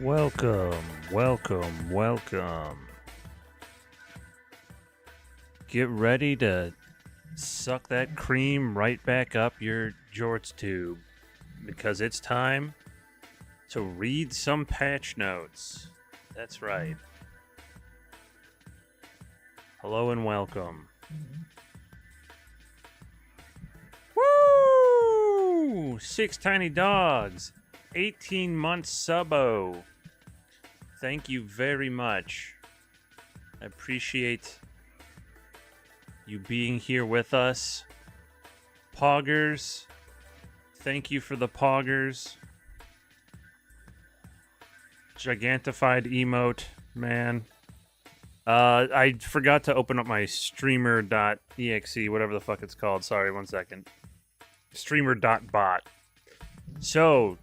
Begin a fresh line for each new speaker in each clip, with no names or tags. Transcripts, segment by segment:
Welcome, welcome, welcome. Get ready to suck that cream right back up your jorts tube because it's time to read some patch notes. That's right. Hello and welcome. Woo! 6 tiny dogs. 18 months subo. Thank you very much. I appreciate you being here with us. Poggers, thank you for the poggers. Gigantified emote, man. I forgot to open up my streamer.exe, whatever the fuck it's called. Sorry, 1 second. Streamer.bot. So,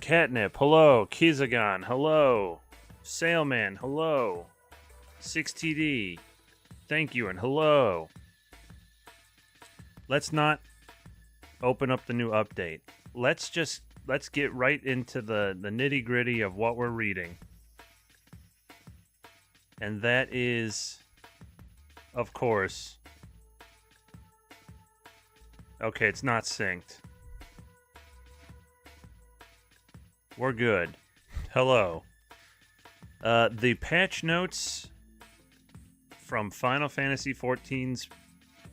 Catnip, hello. Kizagon, hello. Sailman, hello. 6TD, thank you and hello. Let's not open up the new update. Let's get right into the nitty-gritty of what we're reading. And that is, of course... Okay, it's not synced. We're good. Hello. The patch notes from Final Fantasy XIV's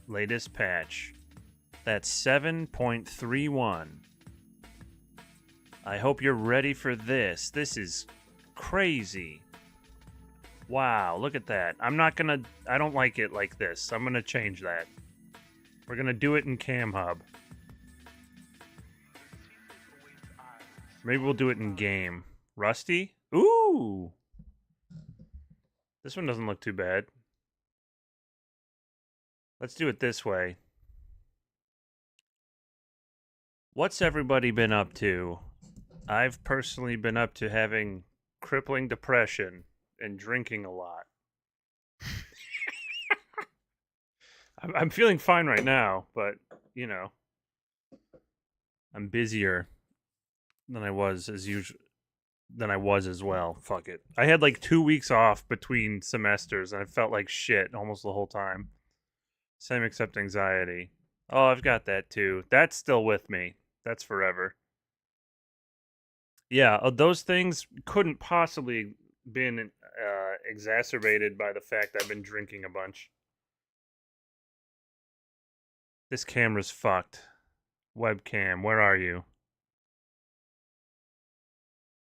latest patch. That's 7.31. I hope you're ready for this. This is crazy. Wow, look at that. I don't like it like this. I'm gonna change that. We're gonna do it in CamHub. Maybe we'll do it in game. Rusty? Ooh! This one doesn't look too bad. Let's do it this way. What's everybody been up to? I've personally been up to having crippling depression and drinking a lot. I'm feeling fine right now, but, you know, I'm busier than I was as well. Fuck it. I had like 2 weeks off between semesters, and I felt like shit almost the whole time. Same except anxiety. Oh, I've got that too. That's still with me. That's forever. Yeah, those things couldn't possibly been exacerbated by the fact I've been drinking a bunch. This camera's fucked. Webcam, where are you?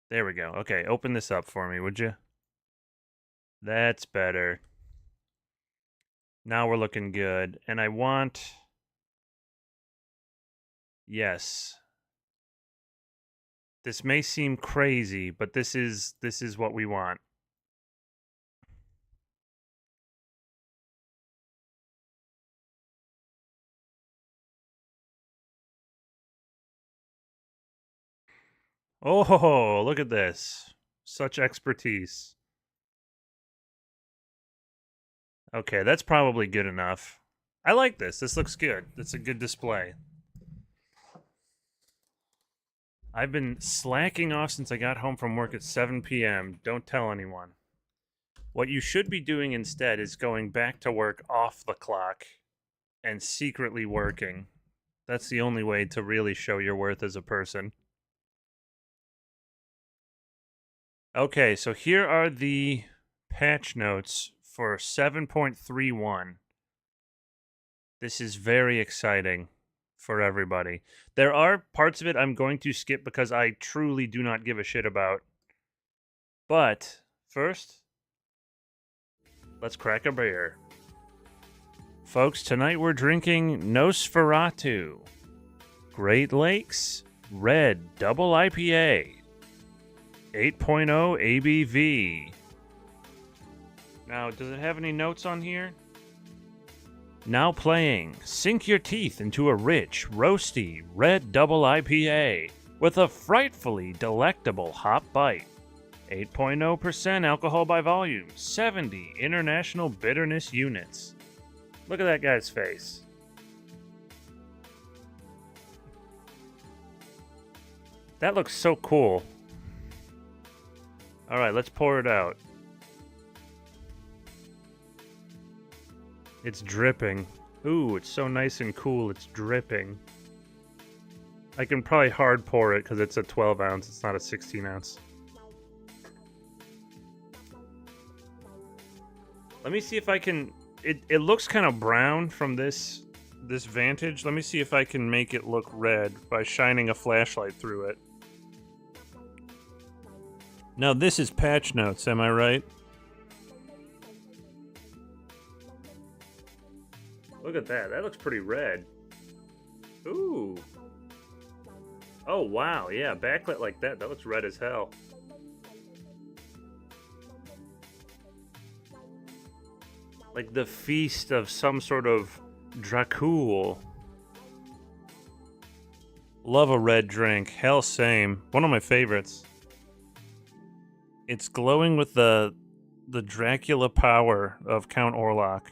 There we go. Okay, open this up for me, would you? That's better. Now we're looking good. And I want... Yes. This may seem crazy, but this is what we want. Oh, look at this. Such expertise. Okay, that's probably good enough. I like this. This looks good. It's a good display. I've been slacking off since I got home from work at 7 p.m. Don't tell anyone. What you should be doing instead is going back to work off the clock and secretly working. That's the only way to really show your worth as a person. Okay, so here are the patch notes for 7.31. This is very exciting for everybody. There are parts of it I'm going to skip because I truly do not give a shit about. But first, let's crack a beer. Folks, tonight we're drinking Nosferatu Great Lakes Red Double IPA. 8.0 ABV. Now, does it have any notes on here? Now playing, sink your teeth into a rich, roasty, red double IPA with a frightfully delectable hop bite. 8.0% alcohol by volume, 70 international bitterness units. Look at that guy's face. That looks so cool. All right, let's pour it out. It's dripping. Ooh, it's so nice and cool. It's dripping. I can probably hard pour it because it's a 12 ounce. It's not a 16 ounce. Let me see if I can... It looks kind of brown from this vantage. Let me see if I can make it look red by shining a flashlight through it. Now this is patch notes, am I right? Look at that. That looks pretty red. Ooh. Oh, wow. Yeah, backlit like that. That looks red as hell. Like the feast of some sort of Dracul. Love a red drink. Hell, same. One of my favorites. It's glowing with the Dracula power of Count Orlok.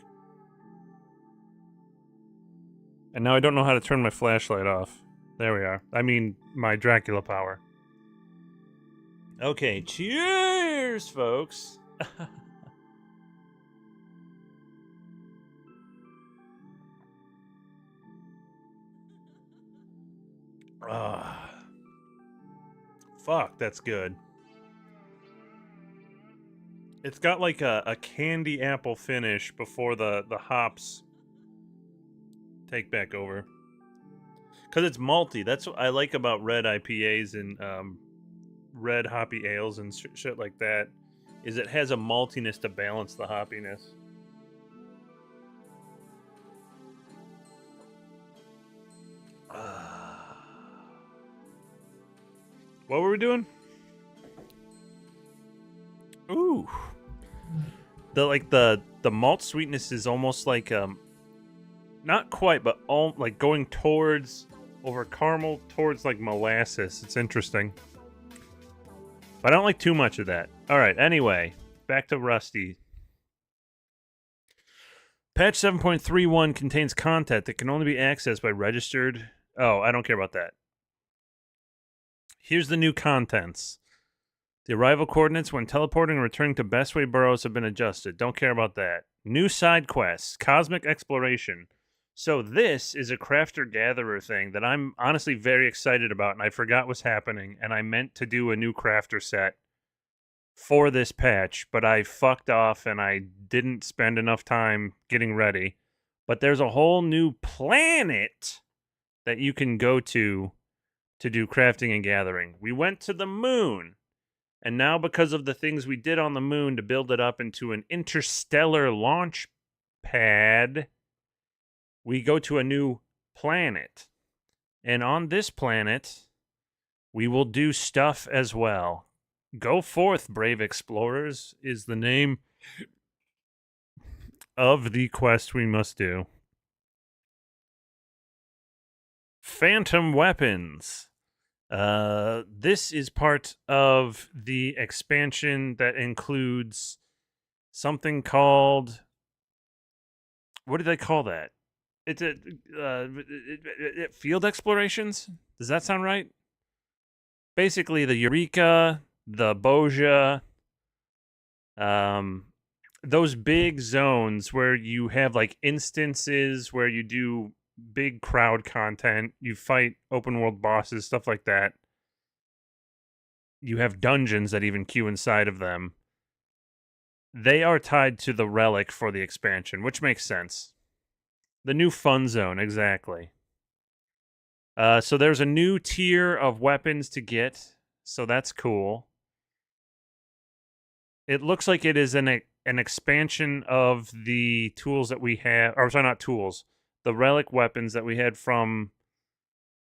And now I don't know how to turn my flashlight off. There we are. I mean, my Dracula power. Okay, cheers, folks! Fuck, that's good. It's got like a candy apple finish before the hops take back over. Because it's malty. That's what I like about red IPAs and red hoppy ales and shit like that, is it has a maltiness to balance the hoppiness. What were we doing? Ooh. The malt sweetness is almost like not quite, but all like going towards over caramel towards like molasses. It's interesting. But I don't like too much of that. All right, anyway, back to Rusty. Patch 7.31 contains content that can only be accessed by registered... Oh, I don't care about that. Here's the new contents. The arrival coordinates when teleporting and returning to Bestway Burrows have been adjusted. Don't care about that. New side quests. Cosmic Exploration. So this is a crafter-gatherer thing that I'm honestly very excited about, and I forgot was happening, and I meant to do a new crafter set for this patch, but I fucked off and I didn't spend enough time getting ready. But there's a whole new planet that you can go to do crafting and gathering. We went to the moon, and now because of the things we did on the moon to build it up into an interstellar launch pad, we go to a new planet. And on this planet, we will do stuff as well. Go forth, brave explorers, is the name of the quest we must do. Phantom weapons. This is part of the expansion that includes something called... What did they call that? It's a field explorations? Does that sound right? Basically, the Eureka, the Bozja, those big zones where you have like instances where you do big crowd content, you fight open world bosses, stuff like that. You have dungeons that even queue inside of them. They are tied to the relic for the expansion, which makes sense. The new fun zone, exactly. So there's a new tier of weapons to get, so that's cool. It looks like it is an expansion of the tools that we have, or sorry, not tools, the relic weapons that we had from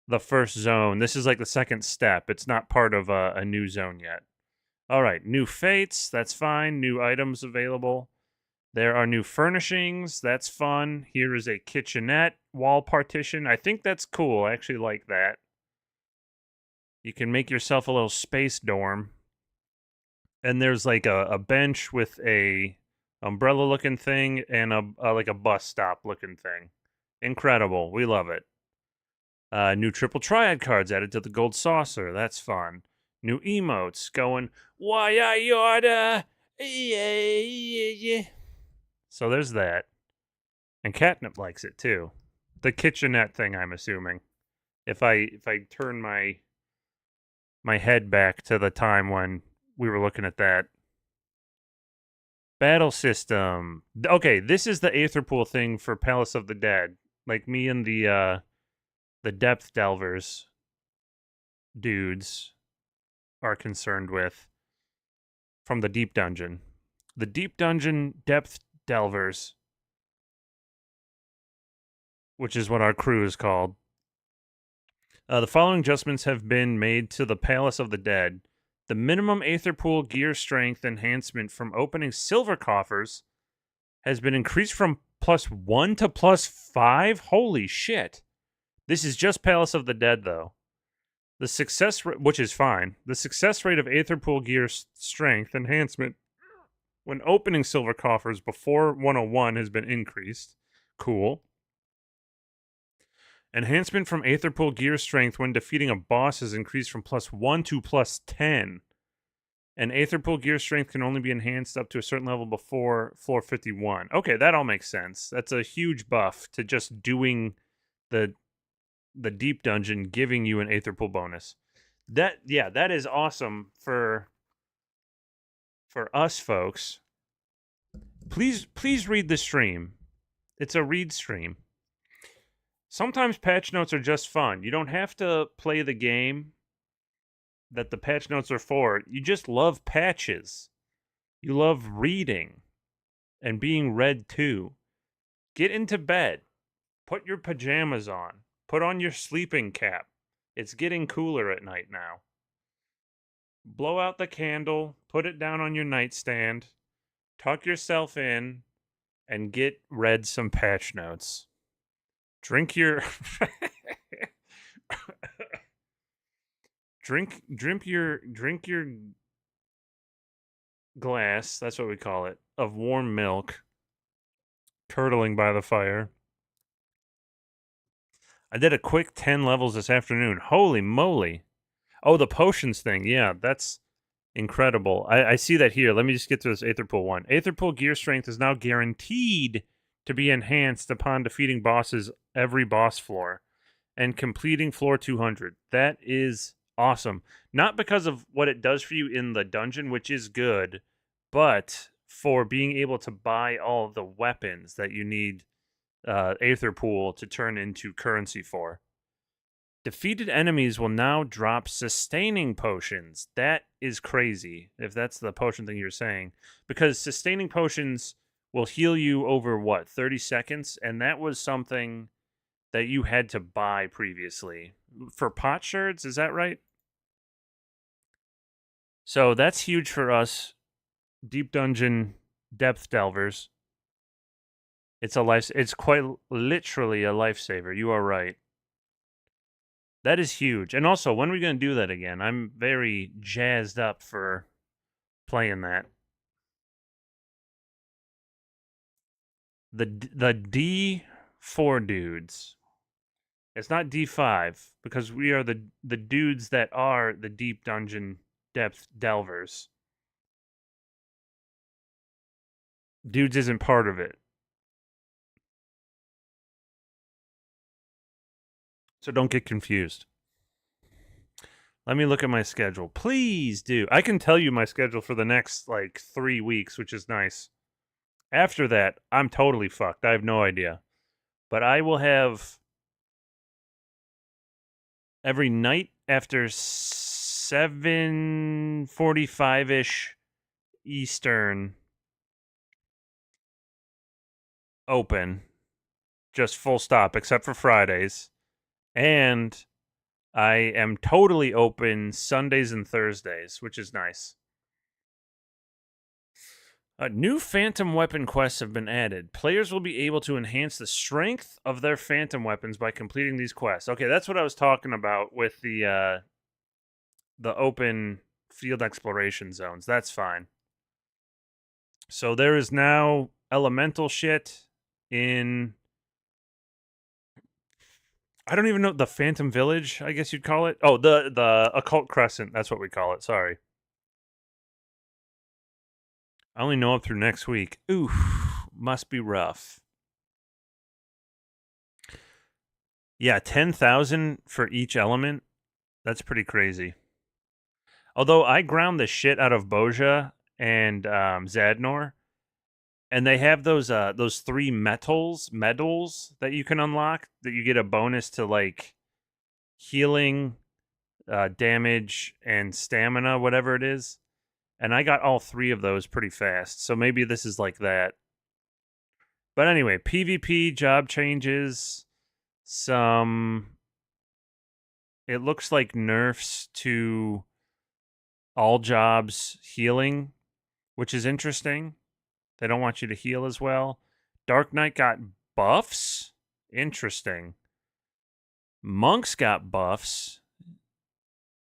the first zone. This is like the second step. It's not part of a new zone yet. All right, new fates, that's fine. New items available. There are new furnishings, that's fun. Here is a kitchenette wall partition. I think that's cool. I actually like that. You can make yourself a little space dorm. And there's like a bench with a umbrella looking thing and like a bus stop looking thing. Incredible. We love it. New triple triad cards added to the gold saucer. That's fun. New emotes going, why I oughta, yeah. So there's that. And Catnip likes it too. The kitchenette thing, I'm assuming. If I turn my head back to the time when we were looking at that. Battle system. Okay, this is the Aetherpool thing for Palace of the Dead. Like me and the Depth Delvers dudes are concerned with from the Deep Dungeon. The Deep Dungeon Depth Delvers, which is what our crew is called. The following adjustments have been made to the Palace of the Dead. The minimum Aetherpool gear strength enhancement from opening silver coffers has been increased from +1 to +5. Holy shit. This is just Palace of the Dead, though. The success rate, which is fine, the success rate of Aetherpool gear strength enhancement when opening silver coffers before 101 has been increased. Cool. Enhancement from Aetherpool gear strength when defeating a boss is increased from +1 to +10. And Aetherpool gear strength can only be enhanced up to a certain level before floor 51. Okay, that all makes sense. That's a huge buff to just doing the deep dungeon, giving you an Aetherpool bonus. That is awesome for us folks. Please read the stream. It's a read stream. Sometimes patch notes are just fun. You don't have to play the game that the patch notes are for. You just love patches. You love reading and being read to. Get into bed. Put your pajamas on. Put on your sleeping cap. It's getting cooler at night now. Blow out the candle. Put it down on your nightstand. Tuck yourself in and get read some patch notes. Drink your drink your glass, that's what we call it, of warm milk curdling by the fire. I did a quick 10 levels this afternoon. Holy moly. Oh, the potions thing. Yeah, that's incredible. I see that here. Let me just get to this Aetherpool one. Aetherpool gear strength is now guaranteed to be enhanced upon defeating bosses every boss floor and completing floor 200. That is awesome. Not because of what it does for you in the dungeon, which is good, but for being able to buy all the weapons that you need Aetherpool to turn into currency for. Defeated enemies will now drop sustaining potions. That is crazy, if that's the potion thing you're saying. Because sustaining potions will heal you over, 30 seconds? And that was something that you had to buy previously. For potsherds, is that right? So that's huge for us, Deep Dungeon Depth Delvers. It's quite literally a lifesaver. You are right. That is huge. And also, when are we going to do that again? I'm very jazzed up for playing that. The D4 dudes. It's not D5 because we are the dudes that are the Deep Dungeon Depth Delvers. Dudes isn't part of it. So don't get confused. Let me look at my schedule. Please do. I can tell you my schedule for the next, 3 weeks, which is nice. After that, I'm totally fucked. I have no idea. But I will have every night after 7:45-ish Eastern open. Just full stop, except for Fridays. And I am totally open Sundays and Thursdays, which is nice. New Phantom Weapon quests have been added. Players will be able to enhance the strength of their Phantom Weapons by completing these quests. Okay, that's what I was talking about with the open field exploration zones. That's fine. So there is now elemental shit in I don't even know the Phantom Village, I guess you'd call it. Oh, the Occult Crescent, that's what we call it. Sorry. I only know up through next week. Oof, must be rough. Yeah, 10,000 for each element. That's pretty crazy. Although I ground the shit out of Boja and Zadnor, and they have those 3 medals that you can unlock that you get a bonus to like healing, damage, and stamina, whatever it is. And I got all 3 of those pretty fast, so maybe this is like that. But anyway, PvP job changes, some. It looks like nerfs to all jobs healing, which is interesting. They don't want you to heal as well. Dark Knight got buffs. Interesting. Monks got buffs.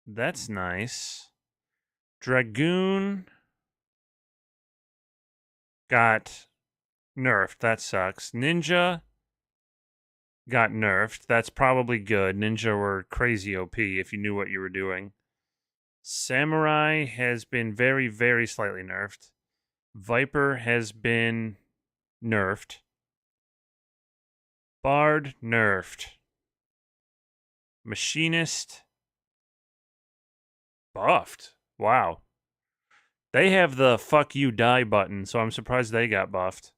That's nice. Dragoon got nerfed. That sucks. Ninja got nerfed. That's probably good. Ninja were crazy OP if you knew what you were doing. Samurai has been very, very slightly nerfed. Viper has been nerfed. Bard nerfed. Machinist buffed. Wow. They have the fuck you die button, so I'm surprised they got buffed.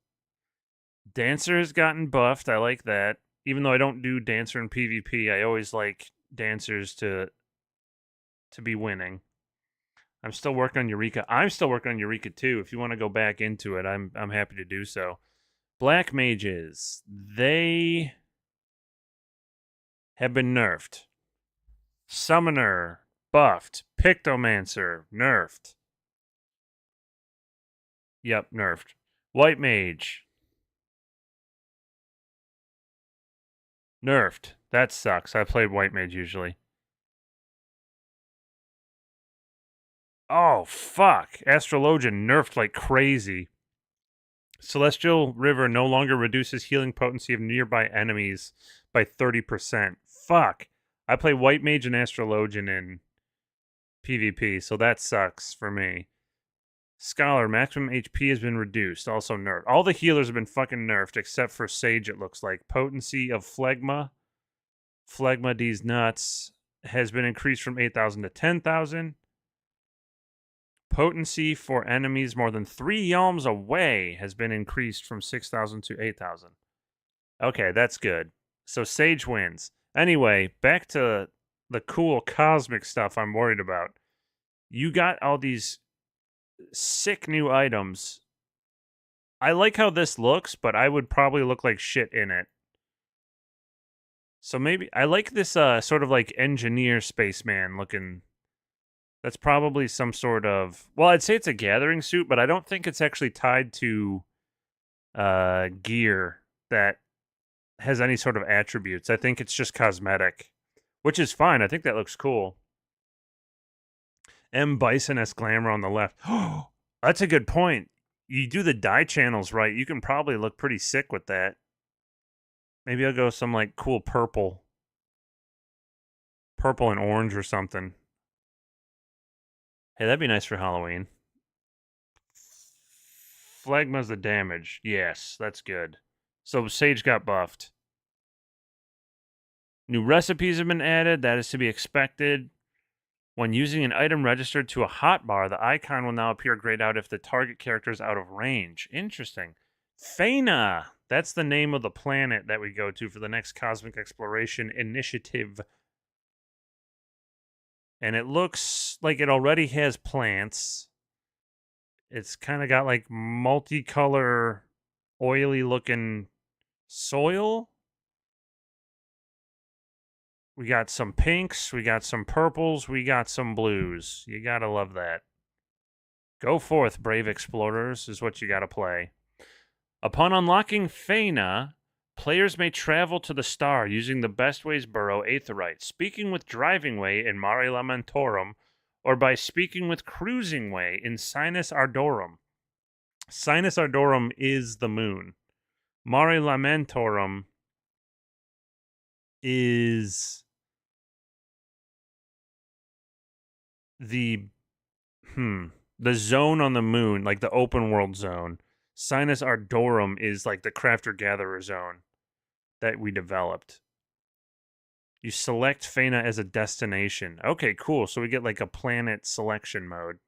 Dancer has gotten buffed. I like that. Even though I don't do Dancer in PvP, I always like Dancers to be winning. I'm still working on Eureka. I'm still working on Eureka too. If you want to go back into it, I'm happy to do so. Black Mages, they have been nerfed. Summoner, buffed. Pictomancer, nerfed. Yep, nerfed. White Mage, nerfed. That sucks. I played White Mage usually. Oh, fuck. Astrologian nerfed like crazy. Celestial River no longer reduces healing potency of nearby enemies by 30%. Fuck. I play White Mage and Astrologian in PvP, so that sucks for me. Scholar, maximum HP has been reduced, also nerfed. All the healers have been fucking nerfed, except for Sage, it looks like. Potency of Phlegma, Phlegma D's nuts, has been increased from 8,000 to 10,000. Potency for enemies more than 3 yalms away has been increased from 6,000 to 8,000. Okay, that's good. So Sage wins. Anyway, back to the cool cosmic stuff I'm worried about. You got all these sick new items. I like how this looks, but I would probably look like shit in it. So maybe I like this sort of like engineer spaceman looking. That's probably some sort of, well, I'd say it's a gathering suit, but I don't think it's actually tied to gear that has any sort of attributes. I think it's just cosmetic, which is fine. I think that looks cool. M. Bison S. Glamour on the left. Oh, that's a good point. You do the dye channels right, you can probably look pretty sick with that. Maybe I'll go some like cool purple. Purple and orange or something. Hey, that'd be nice for Halloween. Phlegma's the damage. Yes, that's good. So Sage got buffed. New recipes have been added. That is to be expected. When using an item registered to a hotbar, the icon will now appear grayed out if the target character is out of range. Interesting. Faina! That's the name of the planet that we go to for the next Cosmic Exploration Initiative. And it looks like it already has plants. It's kind of got like multicolor, oily looking soil. We got some pinks, we got some purples, we got some blues. You gotta love that. Go forth, brave explorers, is what you gotta play. Upon unlocking Faina, players may travel to the star using the Bestways Burrow Aetheryte, speaking with Driving Way in Mare Lamentorum, or by speaking with Cruising Way in Sinus Ardorum. Sinus Ardorum is the moon. Mare Lamentorum is the the zone on the moon, like the open world zone. Sinus Ardorum is like the crafter gatherer zone that we developed. You select Fena as a destination. Okay, cool. So we get like a planet selection mode.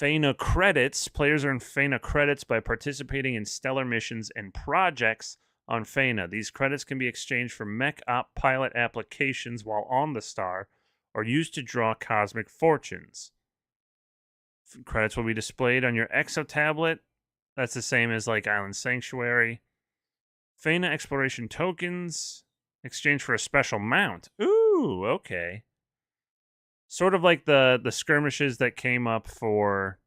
Fena credits. Players earn Fena credits by participating in stellar missions and projects on Fena. These credits can be exchanged for mech op pilot applications while on the star or used to draw cosmic fortunes. Credits will be displayed on your Exo tablet. That's the same as like Island Sanctuary. Fena exploration tokens exchange for a special mount. Ooh, okay. Sort of like the skirmishes that came up for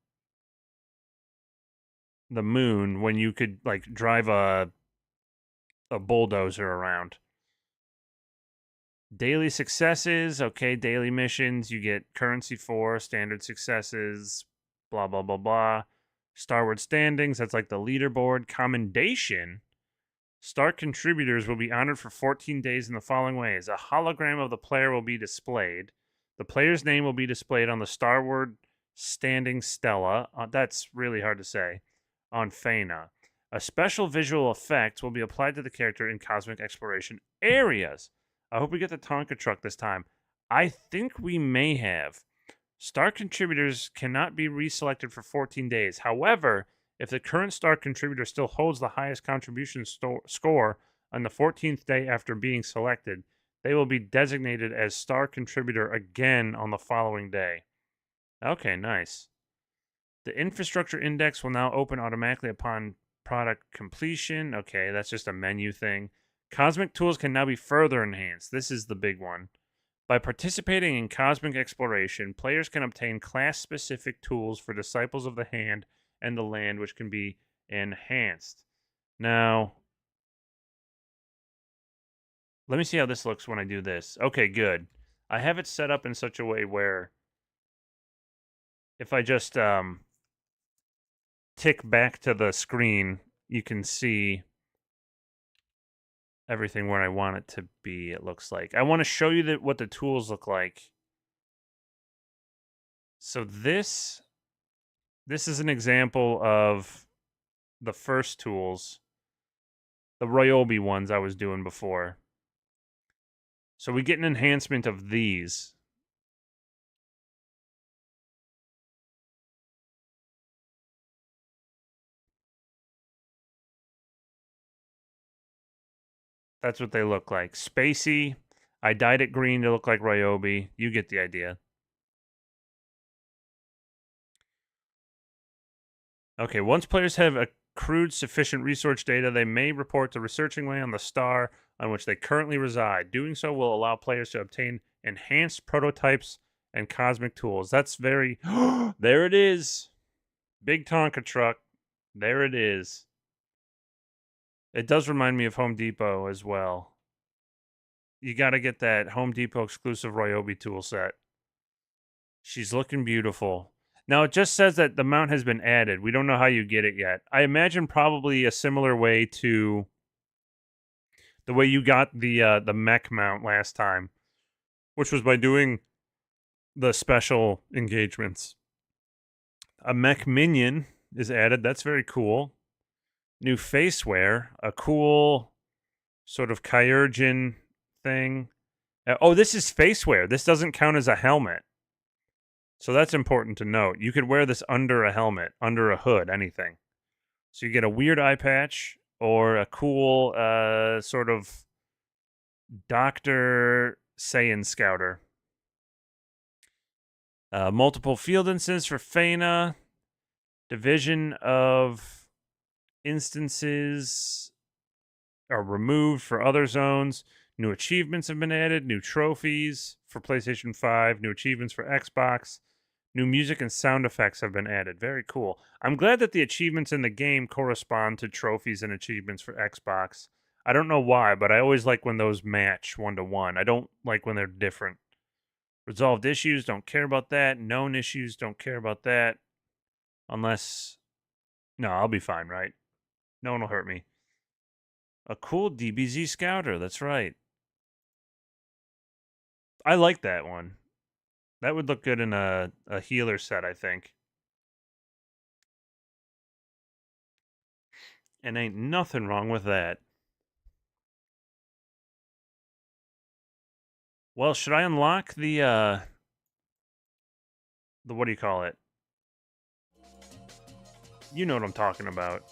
the moon when you could like drive a bulldozer around. Daily successes, okay, daily missions, you get currency for standard successes, blah blah blah blah. Starward standings, that's like the leaderboard. Commendation. Star contributors will be honored for 14 days in the following ways. A hologram of the player will be displayed. The player's name will be displayed on the Starward standing stela. That's really hard to say. On Fena. A special visual effect will be applied to the character in cosmic exploration areas. I hope we get the Tonka truck this time. I think we may have. Star contributors cannot be reselected for 14 days. However, if the current star contributor still holds the highest contribution score on the 14th day after being selected, they will be designated as star contributor again on the following day. Okay, nice. The infrastructure index will now open automatically upon product completion. Okay, that's just a menu thing. Cosmic tools can now be further enhanced. This is the big one. By participating in cosmic exploration, players can obtain class-specific tools for Disciples of the Hand and the Land, which can be enhanced. Now, let me see how this looks when I do this. Okay, good. I have it set up in such a way where if I just tick back to the screen, you can see everything where I want it to be, it looks like. I want to show you what the tools look like. So this is an example of the first tools, the Ryobi ones I was doing before. So we get an enhancement of these. That's what they look like. Spacey. I dyed it green to look like Ryobi. You get the idea. Okay, once players have accrued sufficient research data, they may report to Researching Way on the star on which they currently reside. Doing so will allow players to obtain enhanced prototypes and cosmic tools. That's very... There it is. Big Tonka truck. There it is. It does remind me of Home Depot as well. You got to get that Home Depot exclusive Ryobi tool set. She's looking beautiful. Now, it just says that the mount has been added. We don't know how you get it yet. I imagine probably a similar way to the way you got the mech mount last time, which was by doing the special engagements. A mech minion is added. That's very cool. New faceware. A cool sort of Kyurgin thing. Oh, this is faceware. This doesn't count as a helmet. So that's important to note. You could wear this under a helmet, under a hood, anything. So you get a weird eye patch or a cool sort of Dr. Saiyan Scouter. Multiple field instances for Fena. Division of instances are removed for other zones. New achievements have been added. New trophies for PlayStation 5. New achievements for Xbox. New music and sound effects have been added. Very cool. I'm glad that the achievements in the game correspond to trophies and achievements for Xbox. I don't know why, but I always like when those match 1-to-1. I don't like when they're different. Resolved issues, don't care about that. Known issues, don't care about that. Unless... No, I'll be fine, right? No one will hurt me. A cool DBZ Scouter, that's right. I like that one. That would look good in a healer set, I think. And ain't nothing wrong with that. Well, should I unlock the what do you call it? You know what I'm talking about.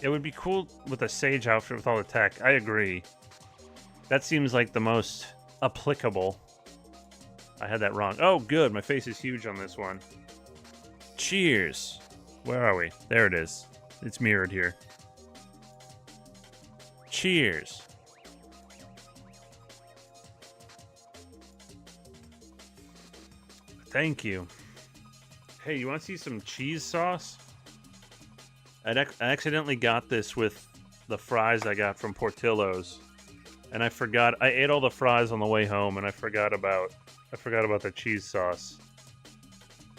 It would be cool with a Sage outfit with all the tech. I agree. That seems like the most applicable. I had that wrong. Oh, good. My face is huge on this one. Cheers. Where are we? There it is. It's mirrored here. Cheers. Thank you. Hey, you want to see some cheese sauce? I accidentally got this with the fries I got from Portillo's, and I forgot. I ate all the fries on the way home, and I forgot about the cheese sauce.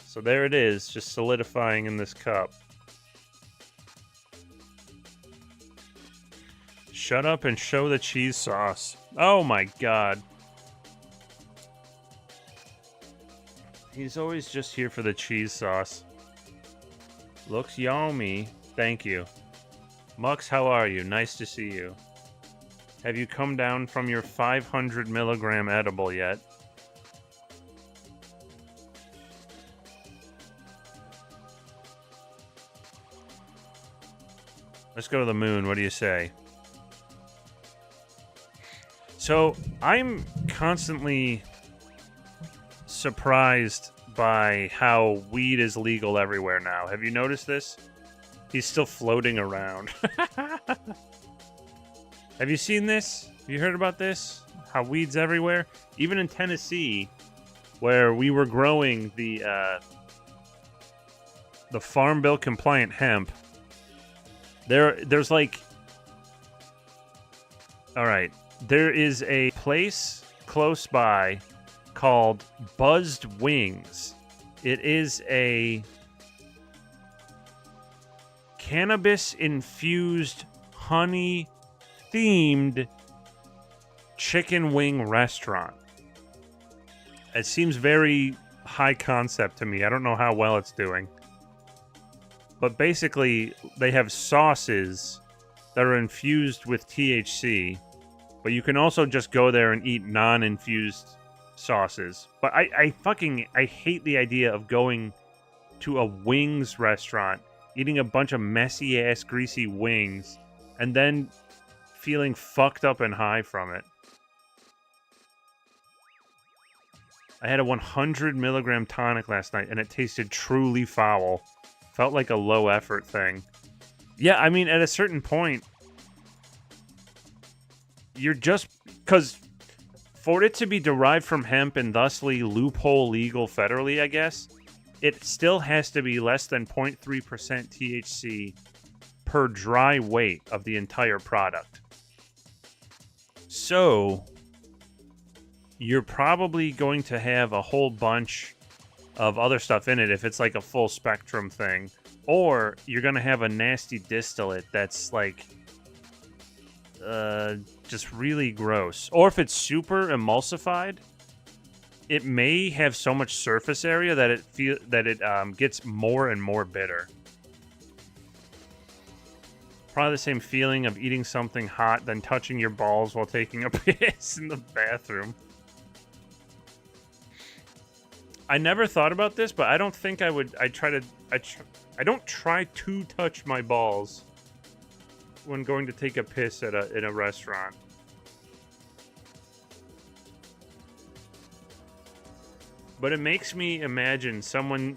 So there it is, just solidifying in this cup. Shut up and show the cheese sauce. Oh my god. He's always just here for the cheese sauce. Looks yummy. Thank you. Mux, how are you? Nice to see you. Have you come down from your 500 milligram edible yet? Let's go to the moon. What do you say? So, I'm constantly surprised by how weed is legal everywhere now. Have you noticed this? He's still floating around. Have you seen this? Have you heard about this? How weed's everywhere? Even in Tennessee, where we were growing the Farm Bill compliant hemp, there's like... Alright, there is a place close by called Buzzed Wings. It is a cannabis-infused, honey-themed chicken wing restaurant. It seems very high concept to me. I don't know how well it's doing. But basically, they have sauces that are infused with THC, but you can also just go there and eat non-infused sauces. But I hate the idea of going to a wings restaurant, eating a bunch of messy ass greasy wings, and then feeling fucked up and high from it. I had a 100 milligram tonic last night, and it tasted truly foul. Felt like a low effort thing. Yeah, I mean, at a certain point, you're just... Because for it to be derived from hemp and thusly loophole legal federally, I guess, it still has to be less than 0.3% THC per dry weight of the entire product. So, you're probably going to have a whole bunch of other stuff in it if it's like a full spectrum thing. Or you're going to have a nasty distillate that's like... just really gross. Or if it's super emulsified, it may have so much surface area that it gets more and more bitter. Probably the same feeling of eating something hot than touching your balls while taking a piss in the bathroom. I never thought about this, but I don't think I would. I don't try to touch my balls when going to take a piss at in a restaurant. But it makes me imagine someone,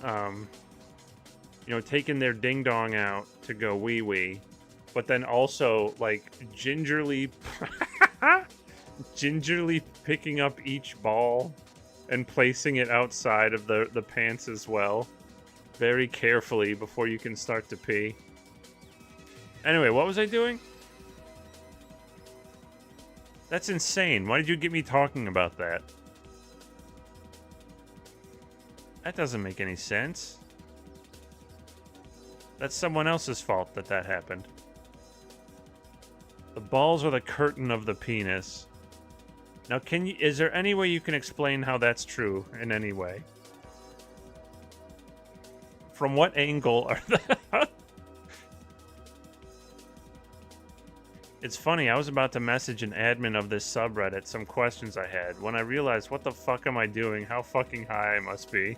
taking their ding dong out to go wee wee, but then also like gingerly picking up each ball and placing it outside of the pants as well, very carefully before you can start to pee. Anyway, what was I doing? That's insane. Why did you get me talking about that? That doesn't make any sense. That's someone else's fault that happened. The balls are the curtain of the penis. Now, is there any way you can explain how that's true in any way? From what angle are that? It's funny, I was about to message an admin of this subreddit some questions I had when I realized, what the fuck am I doing? How fucking high I must be.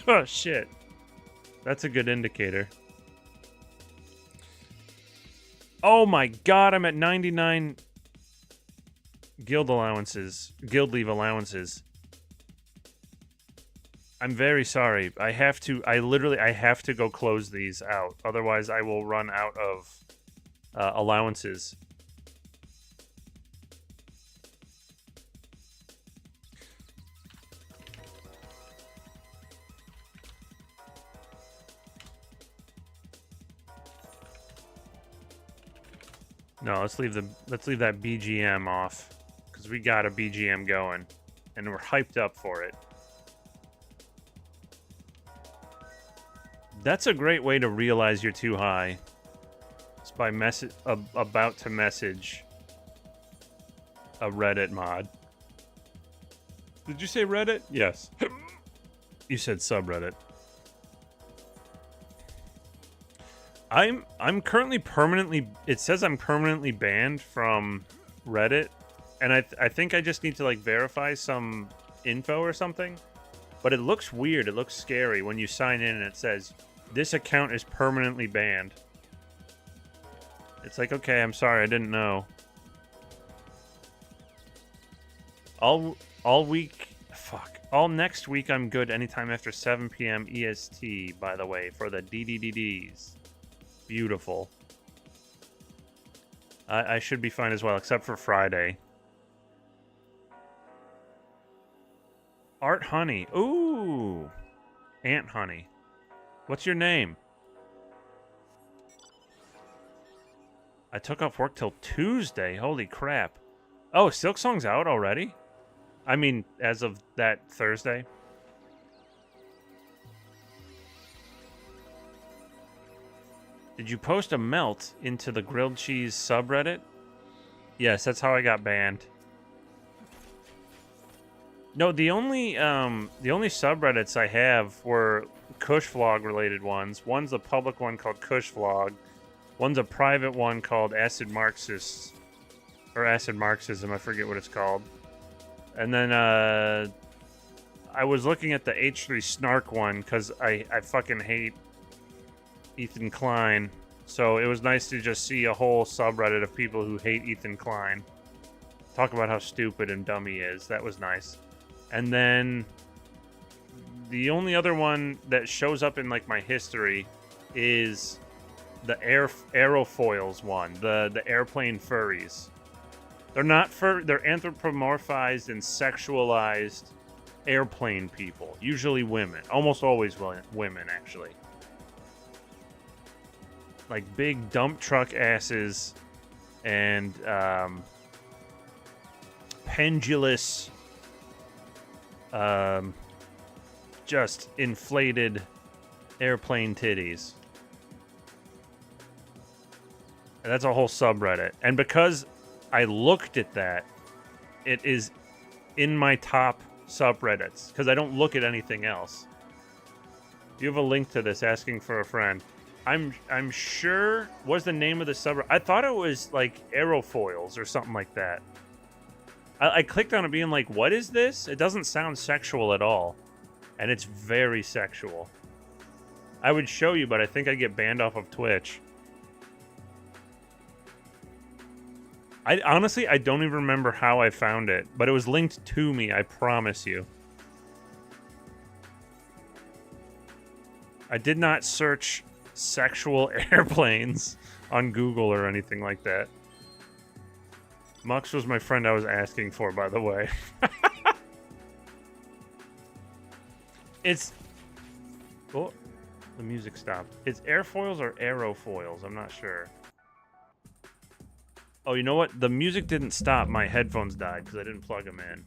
Oh, shit. That's a good indicator. Oh my god, I'm at 99 guild leave allowances. I'm very sorry. I have to go close these out. Otherwise, I will run out of allowances. No, let's leave that BGM off, because we got a BGM going, and we're hyped up for it. That's a great way to realize you're too high. It's by about to message a Reddit mod. Did you say Reddit? Yes. You said subreddit. I'm currently permanently. It says I'm permanently banned from Reddit, and I think I just need to like verify some info or something. But it looks weird. It looks scary when you sign in and it says this account is permanently banned. It's like, okay, I'm sorry, I didn't know. All week, fuck. All next week I'm good anytime after 7 p.m. EST, by the way, for the DDDDs. Beautiful. I should be fine as well, except for Friday. Art Honey. Ooh. Ant Honey. What's your name? I took off work till Tuesday. Holy crap. Oh, Silksong's out already? I mean, as of that Thursday. Did you post a melt into the grilled cheese subreddit? Yes, that's how I got banned. No, the only subreddits I have were Kush Vlog related ones. One's a public one called Kush Vlog. One's a private one called Acid Marxists. Or Acid Marxism, I forget what it's called. And then I was looking at the H3 Snark one because I fucking hate Ethan Klein. So it was nice to just see a whole subreddit of people who hate Ethan Klein. Talk about how stupid and dumb he is. That was nice. And then the only other one that shows up in like my history is the aerofoils one, the airplane furries. They're not they're anthropomorphized and sexualized airplane people, usually women, almost always women actually. Like big dump truck asses and pendulous just inflated airplane titties. And that's a whole subreddit. And because I looked at that, it is in my top subreddits because I don't look at anything else. You have a link to this asking for a friend. I'm sure. What's the name of the subreddit? I thought it was like aerofoils or something like that. I clicked on it being like, what is this? It doesn't sound sexual at all. And it's very sexual. I would show you, but I think I get banned off of Twitch. Honestly, I don't even remember how I found it, but it was linked to me, I promise you. I did not search sexual airplanes on Google or anything like that. Mux was my friend I was asking for, by the way. It's... Oh, the music stopped. It's airfoils or aerofoils? I'm not sure. Oh, you know what? The music didn't stop. My headphones died because I didn't plug them in.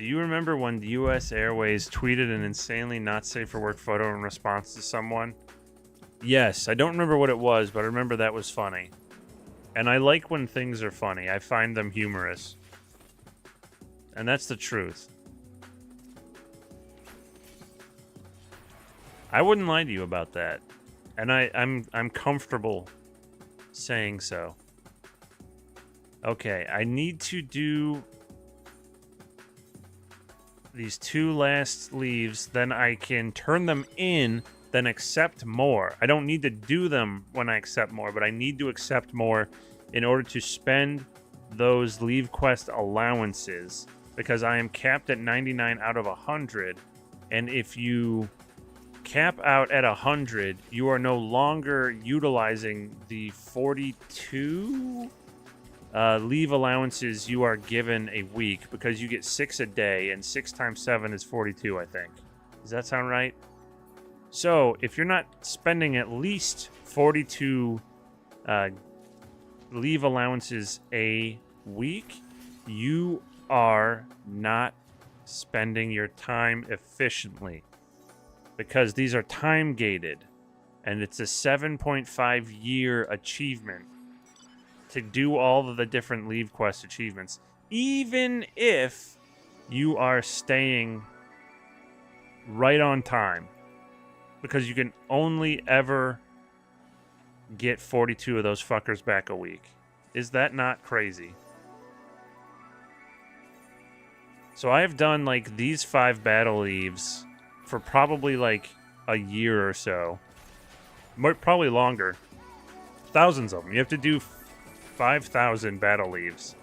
Do you remember when the U.S. Airways tweeted an insanely not safe for work photo in response to someone? Yes, I don't remember what it was, but I remember that was funny. And I like when things are funny. I find them humorous. And that's the truth. I wouldn't lie to you about that. And I'm comfortable saying so. Okay, I need to do these 2 last leaves, then I can turn them in, then accept more. I don't need to do them when I accept more, but I need to accept more in order to spend those leave quest allowances, because I am capped at 99 out of 100, and if you cap out at 100, you are no longer utilizing the 42 leave allowances you are given a week, because you get 6 a day, and 6 times 7 is 42, I think. Does that sound right? So, if you're not spending at least 42 leave allowances a week, you are not spending your time efficiently, because these are time gated, and it's a 7.5 year achievement to do all of the different leave quest achievements, even if you are staying right on time, because you can only ever get 42 of those fuckers back a week. Is that not crazy? So I have done like these 5 battle leaves for probably like a year or so, probably longer. Thousands of them. You have to do 5,000 battle leaves.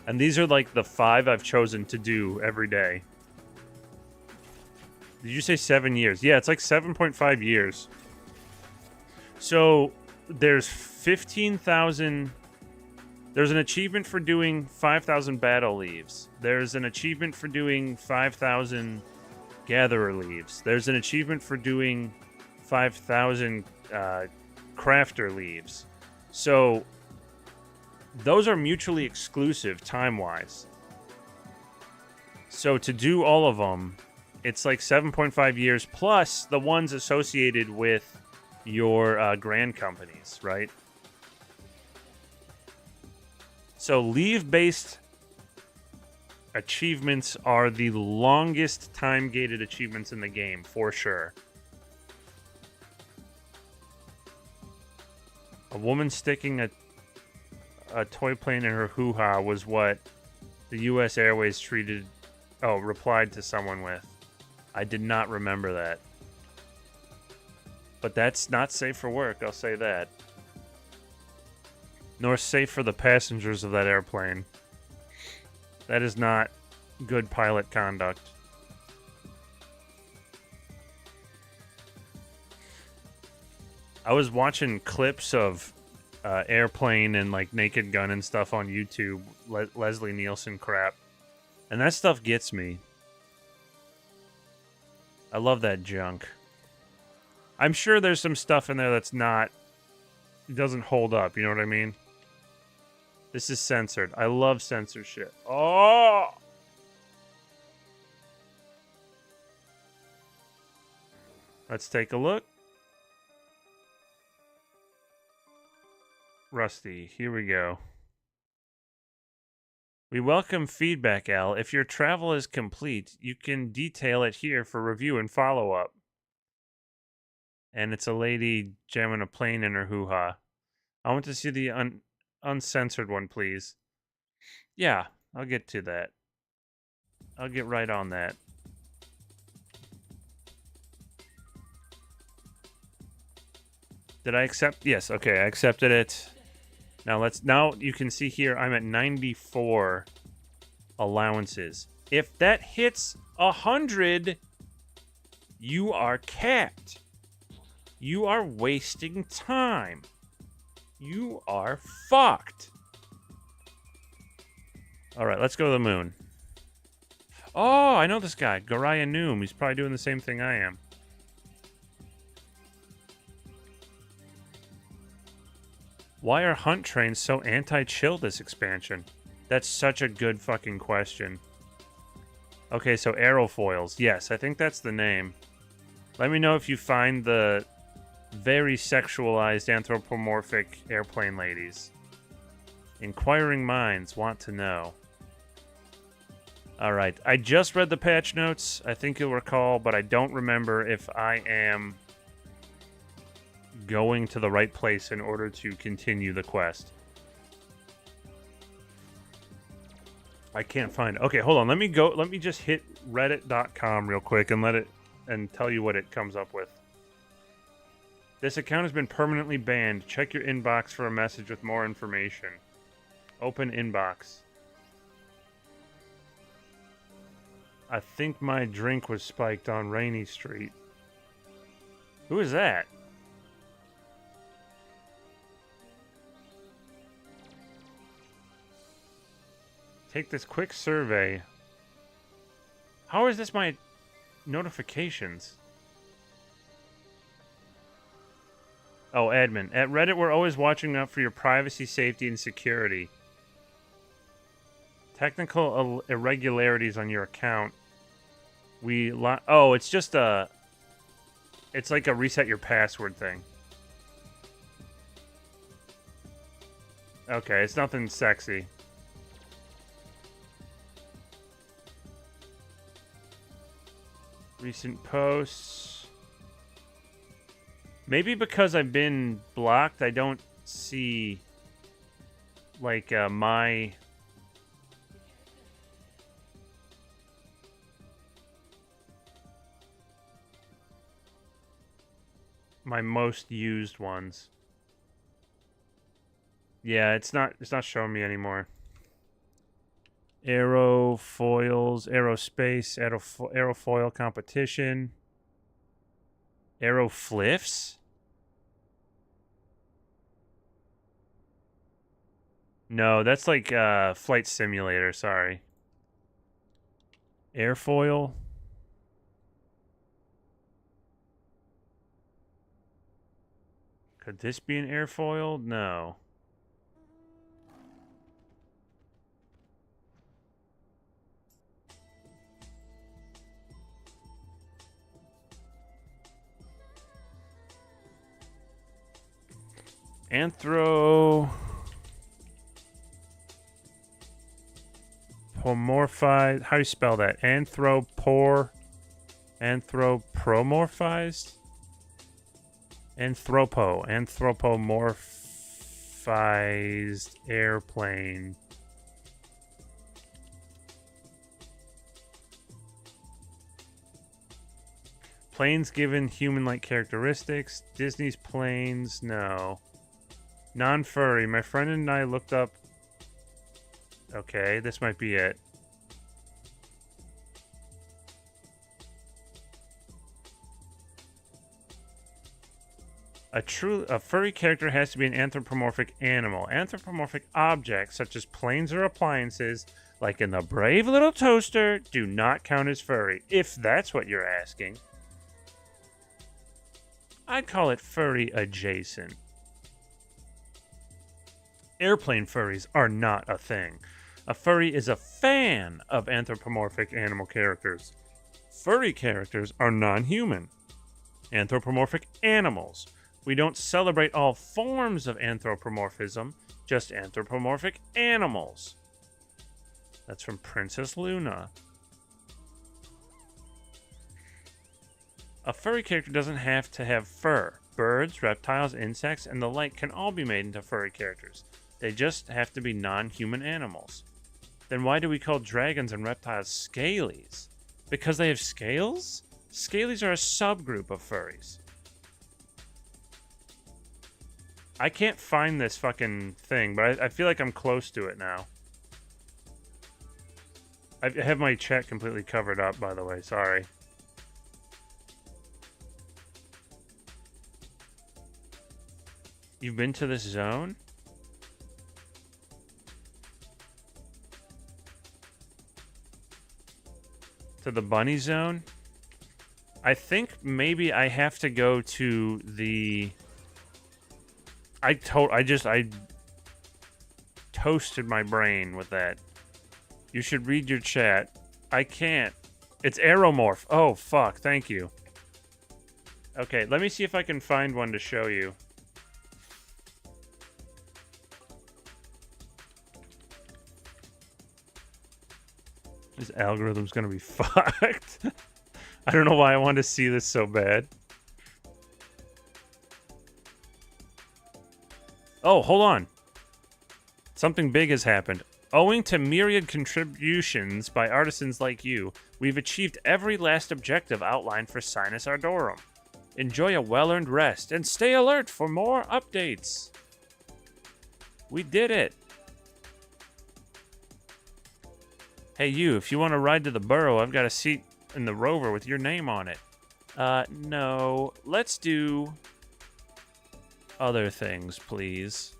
And these are like the 5 I've chosen to do every day. Did you say 7 years? Yeah, it's like 7.5 years. So there's 15,000. There's an achievement for doing 5,000 battle leaves. There's an achievement for doing 5,000 gatherer leaves. There's an achievement for doing 5,000 crafter leaves. So those are mutually exclusive time-wise. So to do all of them, it's like 7.5 years plus the ones associated with your grand companies, right? So leave-based achievements are the longest time-gated achievements in the game, for sure. A woman sticking a toy plane in her hoo-ha was what the U.S. Airways replied to someone with. I did not remember that. But that's not safe for work, I'll say that. Nor safe for the passengers of that airplane. That is not good pilot conduct. I was watching clips of Airplane and like Naked Gun and stuff on YouTube, Leslie Nielsen crap, and that stuff gets me. I love that junk. I'm sure there's some stuff in there that's not, it doesn't hold up, you know what I mean? This is censored. I love censorship. Oh! Let's take a look. Rusty, here we go. We welcome feedback, Al. If your travel is complete, you can detail it here for review and follow-up. And it's a lady jamming a plane in her hoo-ha. I want to see the uncensored one, please. Yeah, I'll get to that. I'll get right on that. Did I accept? Yes, okay, I accepted it. Now you can see here I'm at 94 allowances. If that hits 100, you are capped. You are wasting time. You are fucked. All right, let's go to the moon. Oh, I know this guy, Garaya Noom. He's probably doing the same thing I am. Why are hunt trains so anti-chill this expansion? That's such a good fucking question. Okay, so aerofoils. Yes, I think that's the name. Let me know if you find the very sexualized anthropomorphic airplane ladies. Inquiring minds want to know. Alright, I just read the patch notes, I think you'll recall, but I don't remember if I am going to the right place in order to continue the quest. I can't find it. Okay, hold on. Let me just hit reddit.com real quick and tell you what it comes up with. This account has been permanently banned. Check your inbox for a message with more information. Open inbox. I think my drink was spiked on Rainy Street. Who is that? Take this quick survey. How is this my notifications? Oh, admin. At Reddit, we're always watching out for your privacy, safety, and security. Technical irregularities on your account. Oh, it's just a... It's like a reset your password thing. Okay, it's nothing sexy. Recent posts. Maybe because I've been blocked, I don't see like my most used ones. Yeah, it's not showing me anymore. Aerofoils, aerospace, aerofoil competition. Aerofliffs? No, that's like flight simulator, sorry. Airfoil? Could this be an airfoil? No. Anthropomorphized. How do you spell that? Anthropomorphized? Anthropomorphized airplane. Planes given human-like characteristics. Disney's planes, no. Non-furry. My friend and I looked up... Okay, this might be it. A furry character has to be an anthropomorphic animal. Anthropomorphic objects, such as planes or appliances, like in the Brave Little Toaster, do not count as furry, if that's what you're asking. I'd call it furry adjacent. Airplane furries are not a thing. A furry is a fan of anthropomorphic animal characters. Furry characters are non-human. Anthropomorphic animals. We don't celebrate all forms of anthropomorphism, just anthropomorphic animals. That's from Princess Luna. A furry character doesn't have to have fur. Birds, reptiles, insects, and the like can all be made into furry characters. They just have to be non-human animals. Then why do we call dragons and reptiles scalies? Because they have scales? Scalies are a subgroup of furries. I can't find this fucking thing, but I feel like I'm close to it now. I have my chat completely covered up, by the way. Sorry. You've been to this zone? To the bunny zone? I think maybe I have to go to the... I toasted my brain with that. You should read your chat. I can't It's Aeromorph. Oh, fuck. Thank you. Okay, let me see if I can find one to show you. This algorithm's gonna be fucked. I don't know why I wanted to see this so bad. Oh, hold on. Something big has happened. Owing to myriad contributions by artisans like you, we've achieved every last objective outlined for Sinus Ardorum. Enjoy a well-earned rest and stay alert for more updates. We did it. Hey, you, if you want to ride to the Burrow, I've got a seat in the Rover with your name on it. No. Let's do other things, please.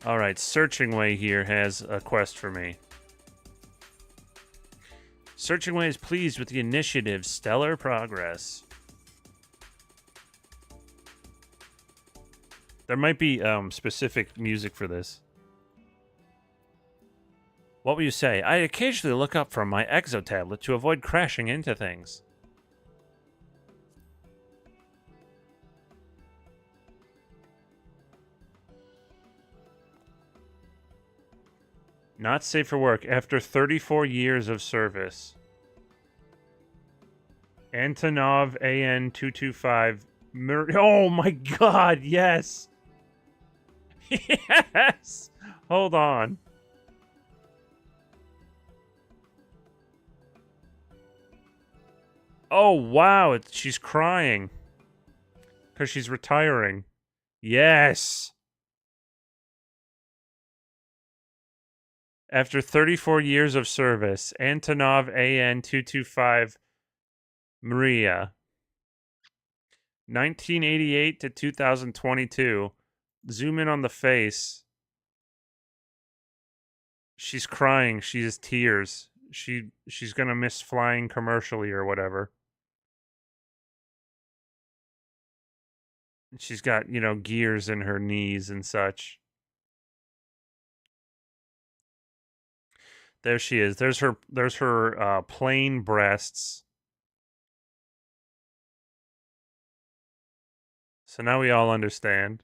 Alright, Searching Way here has a quest for me. Searching Way is pleased with the initiative's stellar progress. There might be specific music for this. What will you say? I occasionally look up from my Exo tablet to avoid crashing into things. Not safe for work after 34 years of service. Antonov AN225. Oh my god, yes! Yes! Hold on. Oh, wow, she's crying. Because she's retiring. Yes! After 34 years of service, Antonov AN225 Maria. 1988 to 2022. Zoom in on the face. She's crying. She has tears. She's gonna miss flying commercially or whatever. She's got, you know, gears in her knees and such. There she is. There's her plain breasts. So now we all understand.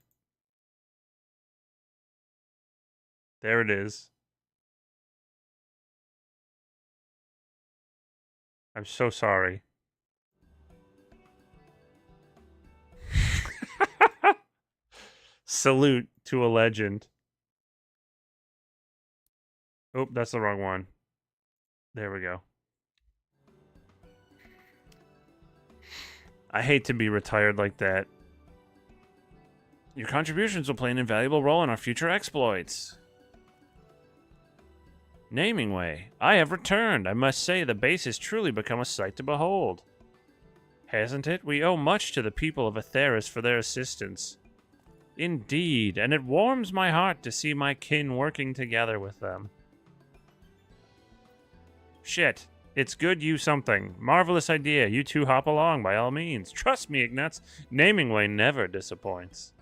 There it is. I'm so sorry. Salute to a legend. Oh, that's the wrong one. There we go. I hate to be retired like that. Your contributions will play an invaluable role in our future exploits. Naming Way. I have returned. I must say the base has truly become a sight to behold. Hasn't it? We owe much to the people of Atheris for their assistance. Indeed, and it warms my heart to see my kin working together with them. Shit. It's good you something. Marvelous idea. You two hop along by all means. Trust me, Ignatz. Naming Way never disappoints.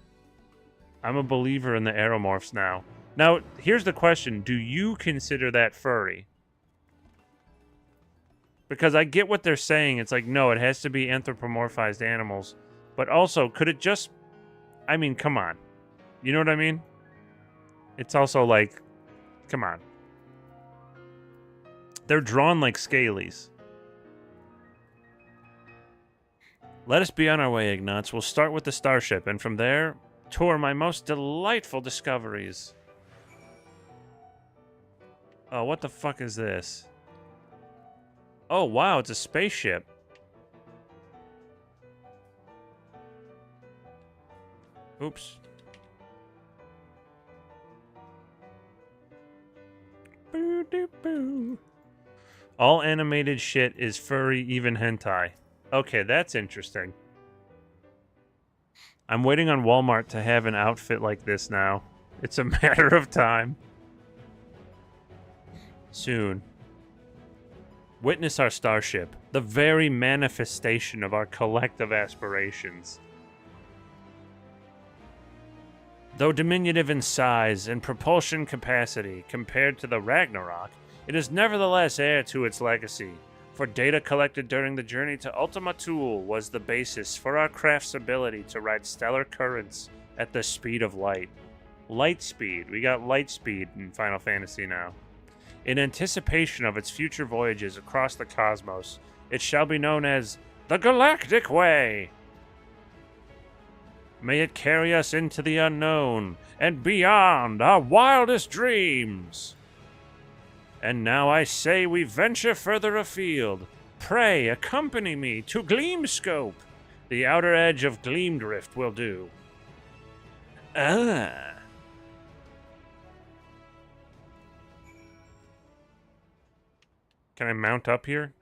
I'm a believer in the Aeromorphs now. Now, here's the question. Do you consider that furry? Because I get what they're saying. It's like, no, it has to be anthropomorphized animals. But also, could it just... I mean, come on. You know what I mean? It's also like, come on. They're drawn like scalies. Let us be on our way, Ignatz. We'll start with the starship, and from there, tour my most delightful discoveries. Oh, what the fuck is this? Oh, wow, it's a spaceship. Oops. Boo doo boo. All animated shit is furry, even hentai. Okay, that's interesting. I'm waiting on Walmart to have an outfit like this now. It's a matter of time. Soon. Witness our starship, the very manifestation of our collective aspirations. Though diminutive in size and propulsion capacity compared to the Ragnarok, it is nevertheless heir to its legacy, for data collected during the journey to Ultima Thule was the basis for our craft's ability to ride stellar currents at the speed of light. Light speed. We got light speed in Final Fantasy now. In anticipation of its future voyages across the cosmos, it shall be known as the Galactic Way. May it carry us into the unknown and beyond our wildest dreams. And now I say we venture further afield. Pray accompany me to Gleamscope. The outer edge of Gleamdrift will do. Ah. Can I mount up here?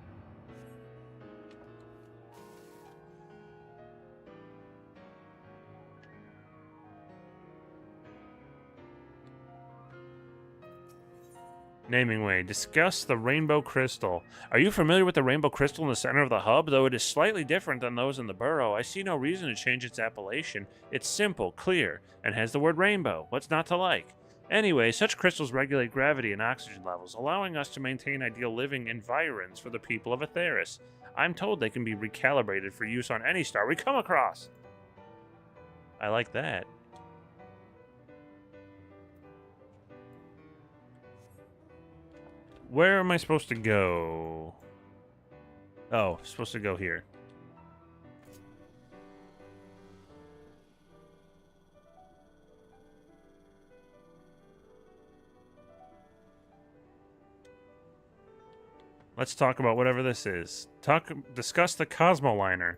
Naming way. Discuss the Rainbow Crystal. Are you familiar with the Rainbow Crystal in the center of the hub? Though it is slightly different than those in the burrow, I see no reason to change its appellation. It's simple, clear, and has the word rainbow. What's not to like? Anyway, such crystals regulate gravity and oxygen levels, allowing us to maintain ideal living environs for the people of Atheris. I'm told they can be recalibrated for use on any star we come across. I like that. Where am I supposed to go? Oh, supposed to go here. Let's talk about whatever this is. Discuss the Cosmoliner.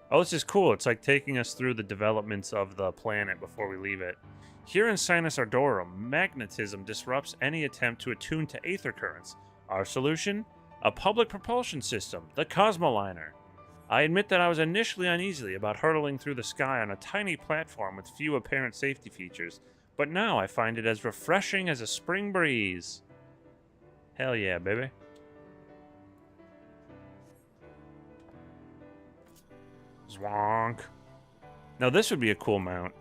Oh, this is cool. It's like taking us through the developments of the planet before we leave it. Here in Sinus Ardorum, magnetism disrupts any attempt to attune to aether currents. Our solution? A public propulsion system, the Cosmoliner. I admit that I was initially uneasy about hurtling through the sky on a tiny platform with few apparent safety features, but now I find it as refreshing as a spring breeze. Hell yeah, baby. Zwonk. Now this would be a cool mount.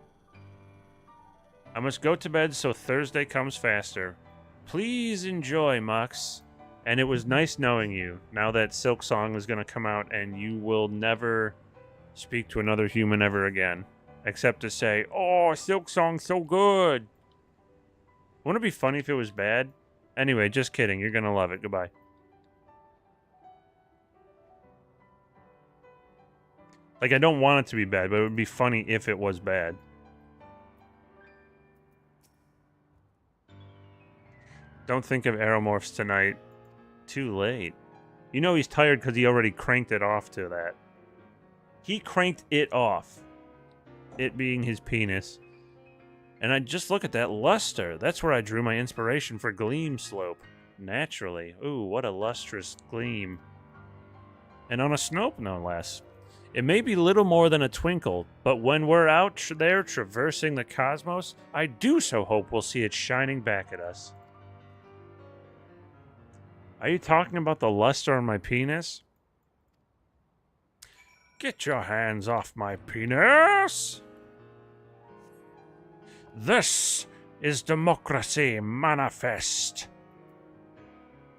I must go to bed so Thursday comes faster. Please enjoy, Mux. And it was nice knowing you, now that Silk Song is going to come out and you will never speak to another human ever again. Except to say, oh, Silk Song's so good. Wouldn't it be funny if it was bad? Anyway, just kidding. You're going to love it. Goodbye. Like, I don't want it to be bad, but it would be funny if it was bad. Don't think of Aeromorphs tonight. Too late. You know he's tired because he already cranked it off to that. He cranked it off. It being his penis. And I just look at that luster. That's where I drew my inspiration for Gleam Slope. Naturally. Ooh, what a lustrous gleam. And on a Snope, no less. It may be little more than a twinkle, but when we're out there traversing the cosmos, I do so hope we'll see it shining back at us. Are you talking about the luster on my penis? Get your hands off my penis! This is Democracy Manifest.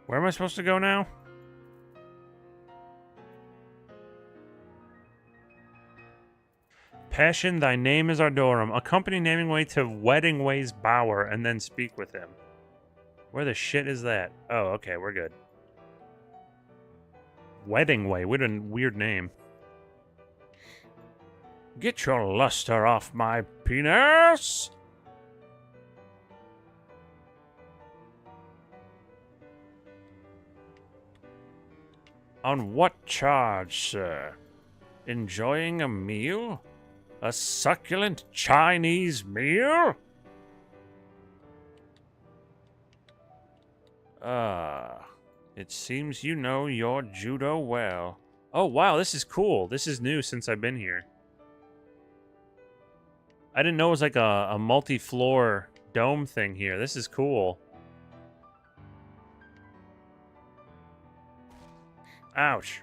Where am I supposed to go now? Passion, thy name is Ardorum. Accompany Naming Way to Wedding Way's Bower and then speak with him. Where the shit is that? Oh, okay, we're good. Wedding Way, what a weird name. Get your luster off my penis! On what charge, sir? Enjoying a meal? A succulent Chinese meal? It seems you know your judo well. Oh, wow, this is cool. This is new since I've been here. I didn't know it was like a multi-floor dome thing here. This is cool. Ouch.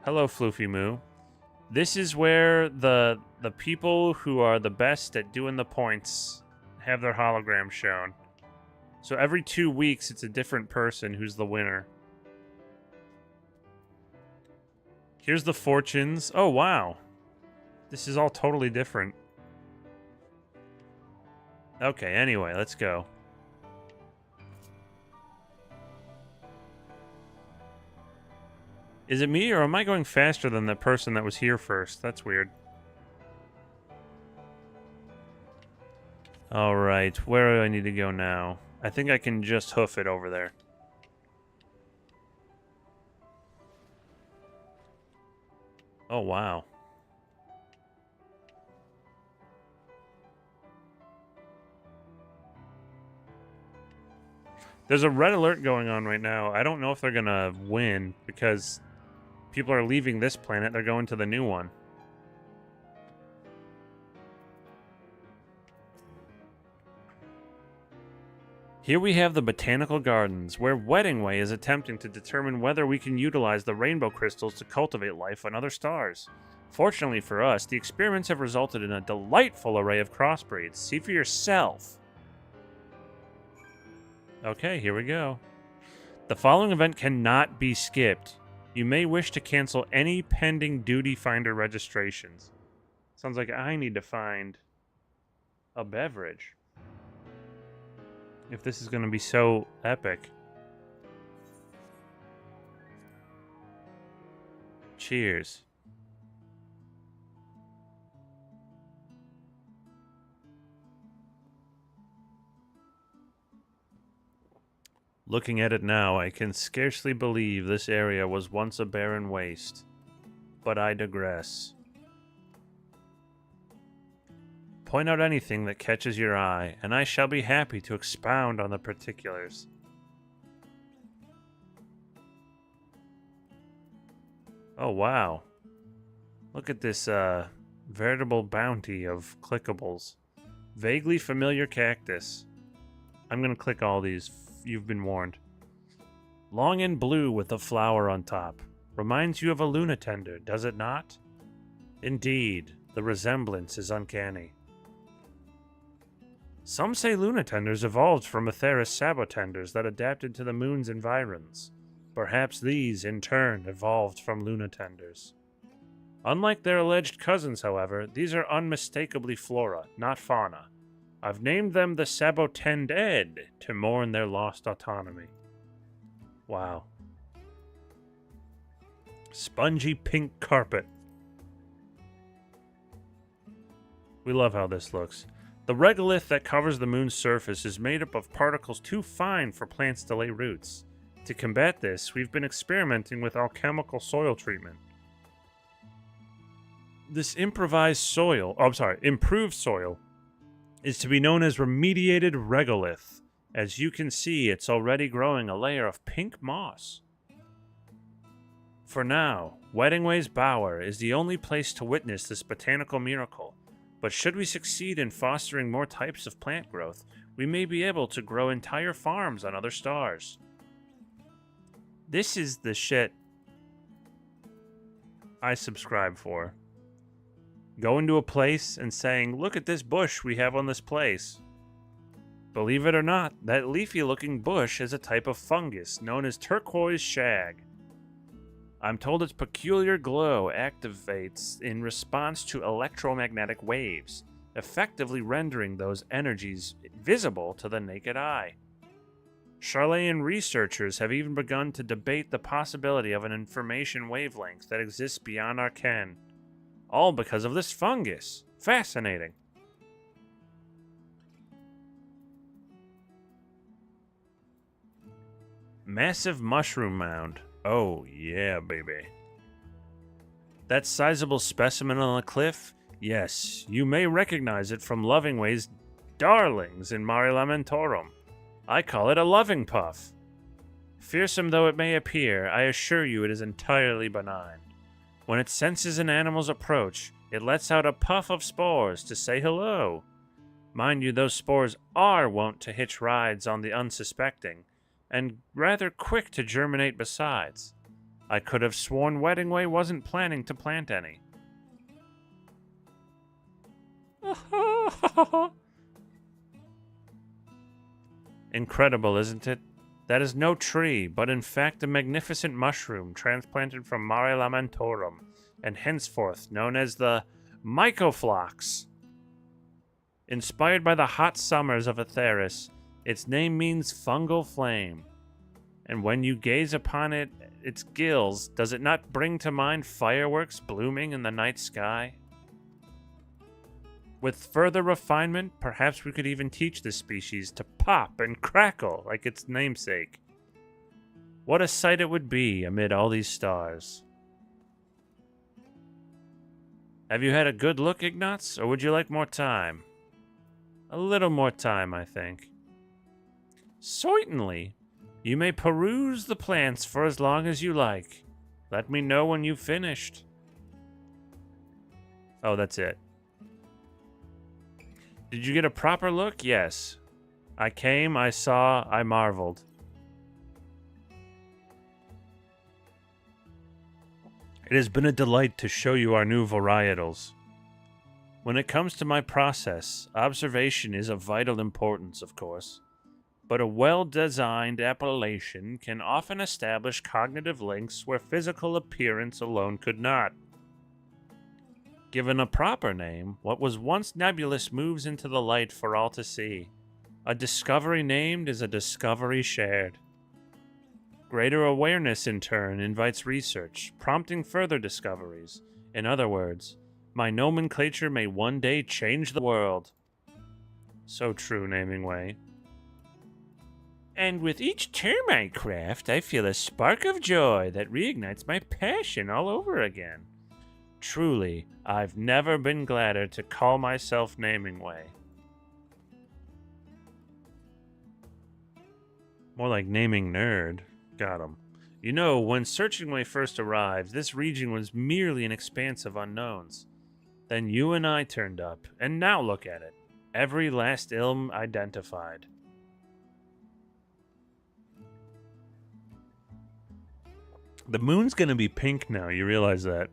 Hello, Floofy Moo. This is where the people who are the best at doing the points have their hologram shown. So every 2 weeks, it's a different person who's the winner. Here's the fortunes. Oh, wow. This is all totally different. Okay, anyway, let's go. Is it me, or am I going faster than the person that was here first? That's weird. Alright, where do I need to go now? I think I can just hoof it over there. Oh, wow. There's a red alert going on right now. I don't know if they're gonna win, because people are leaving this planet. They're going to the new one. Here we have the Botanical Gardens, where Weddingway is attempting to determine whether we can utilize the rainbow crystals to cultivate life on other stars. Fortunately for us, the experiments have resulted in a delightful array of crossbreeds. See for yourself. Okay, here we go. The following event cannot be skipped. You may wish to cancel any pending Duty Finder registrations. Sounds like I need to find a beverage. If this is going to be so epic. Cheers. Looking at it now, I can scarcely believe this area was once a barren waste. But I digress. Point out anything that catches your eye, and I shall be happy to expound on the particulars. Oh, wow. Look at this, veritable bounty of clickables. Vaguely familiar cactus. I'm gonna click all these. You've been warned. Long and blue with a flower on top. Reminds you of a lunatender, does it not? Indeed, the resemblance is uncanny. Some say lunatenders evolved from Atheris sabotenders that adapted to the moon's environs. Perhaps these, in turn, evolved from lunatenders. Unlike their alleged cousins, however, these are unmistakably flora, not fauna. I've named them the Sabotended to mourn their lost autonomy. Wow. Spongy pink carpet. We love how this looks. The regolith that covers the moon's surface is made up of particles too fine for plants to lay roots. To combat this, we've been experimenting with alchemical soil treatment. This improved soil is to be known as remediated regolith. As you can see, it's already growing a layer of pink moss. For now, Weddingway's Bower is the only place to witness this botanical miracle. But should we succeed in fostering more types of plant growth, we may be able to grow entire farms on other stars. This is the shit I subscribe for. Going to a place and saying, look at this bush we have on this place. Believe it or not, that leafy-looking bush is a type of fungus known as turquoise shag. I'm told its peculiar glow activates in response to electromagnetic waves, effectively rendering those energies visible to the naked eye. Charlayan researchers have even begun to debate the possibility of an information wavelength that exists beyond our ken. All because of this fungus. Fascinating. Massive mushroom mound. Oh, yeah, baby. That sizable specimen on the cliff? Yes, you may recognize it from Lovingway's darlings in Mare Lamentorum. I call it a loving puff. Fearsome though it may appear, I assure you it is entirely benign. When it senses an animal's approach, it lets out a puff of spores to say hello. Mind you, those spores are wont to hitch rides on the unsuspecting, and rather quick to germinate besides. I could have sworn Weddingway wasn't planning to plant any. Incredible, isn't it? That is no tree, but in fact a magnificent mushroom transplanted from Mare Lamentorum, and henceforth known as the Mycophlox. Inspired by the hot summers of Atheris, its name means fungal flame. And when you gaze upon its gills, does it not bring to mind fireworks blooming in the night sky? With further refinement, perhaps we could even teach this species to pop and crackle like its namesake. What a sight it would be amid all these stars. Have you had a good look, Ignatz, or would you like more time? A little more time, I think. Certainly. You may peruse the plants for as long as you like. Let me know when you've finished. Oh, that's it. Did you get a proper look? Yes. I came, I saw, I marveled. It has been a delight to show you our new varietals. When it comes to my process, observation is of vital importance, of course. But a well-designed appellation can often establish cognitive links where physical appearance alone could not. Given a proper name, what was once nebulous moves into the light for all to see. A discovery named is a discovery shared. Greater awareness, in turn, invites research, prompting further discoveries. In other words, my nomenclature may one day change the world. So true, Namingway. And with each term I craft, I feel a spark of joy that reignites my passion all over again. Truly, I've never been gladder to call myself Namingway. More like naming nerd. Got him. You know, when Searchingway first arrived, this region was merely an expanse of unknowns. Then you and I turned up, and now look at it. Every last ilm identified. The moon's gonna be pink now, you realize that.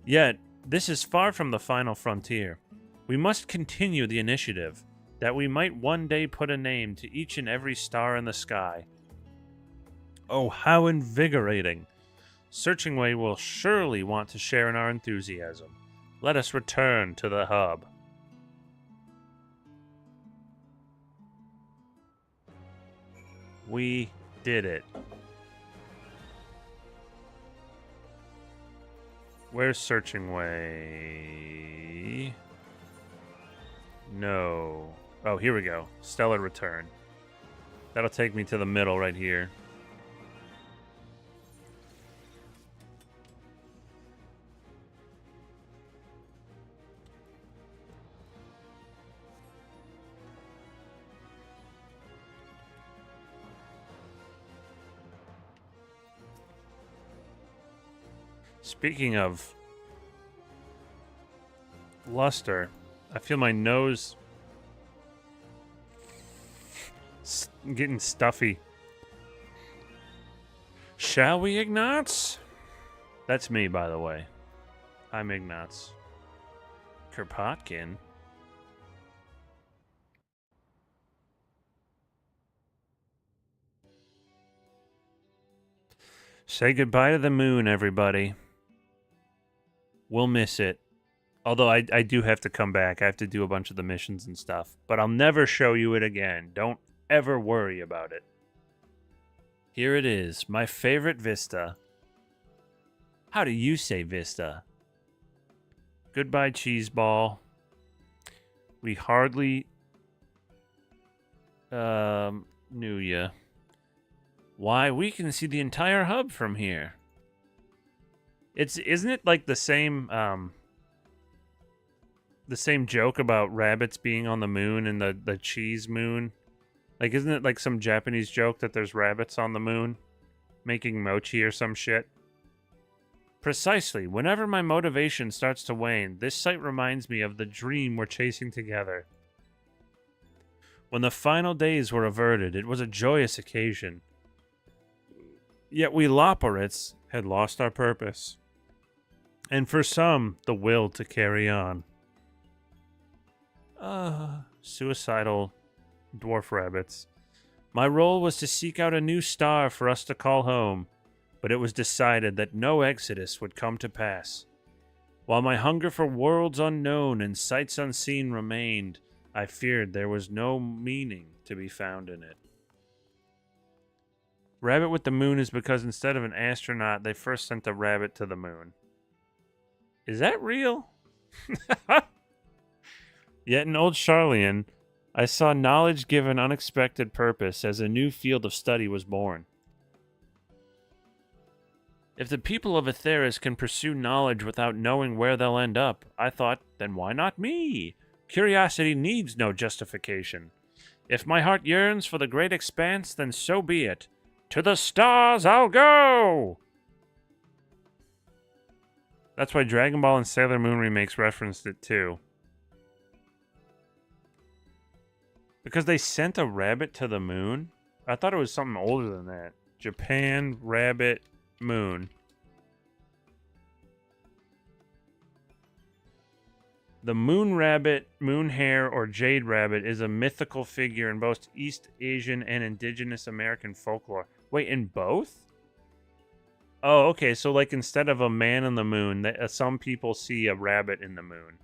Yet, this is far from the final frontier. We must continue the initiative, that we might one day put a name to each and every star in the sky. Oh, how invigorating! Searchingway will surely want to share in our enthusiasm. Let us return to the hub. We did it. Where's Searchingway? No. Oh, here we go. Stellar Return. That'll take me to the middle right here. Speaking of luster, I feel my nose getting stuffy. Shall we, Ignatz? That's me, by the way. I'm Ignatz. Kropotkin. Say goodbye to the moon, everybody. We'll miss it. Although I do have to come back. I have to do a bunch of the missions and stuff. But I'll never show you it again. Don't ever worry about it. Here it is, my favorite vista. How do you say vista? Goodbye, cheeseball. We hardly knew ya. Why, we can see the entire hub from here. Isn't it like the same joke about rabbits being on the moon and the cheese moon? Like, isn't it like some Japanese joke that there's rabbits on the moon making mochi or some shit? Precisely. Whenever my motivation starts to wane, this site reminds me of the dream we're chasing together. When the final days were averted, it was a joyous occasion. Yet we Loporits had lost our purpose. And for some, the will to carry on. Suicidal dwarf rabbits. My role was to seek out a new star for us to call home, but it was decided that no exodus would come to pass. While my hunger for worlds unknown and sights unseen remained, I feared there was no meaning to be found in it. Rabbit with the moon is because instead of an astronaut, they first sent a rabbit to the moon. Is that real? Yet in Old Charlian, I saw knowledge give an unexpected purpose as a new field of study was born. If the people of Atheris can pursue knowledge without knowing where they'll end up, I thought, then why not me? Curiosity needs no justification. If my heart yearns for the great expanse, then so be it. To the stars I'll go! That's why Dragon Ball and Sailor Moon remakes referenced it too. Because they sent a rabbit to the moon? I thought it was something older than that. Japan, rabbit, moon. The moon rabbit, moon hare, or jade rabbit is a mythical figure in both East Asian and indigenous American folklore. Wait, in both? Oh, okay, so like instead of a man on the moon, some people see a rabbit in the moon.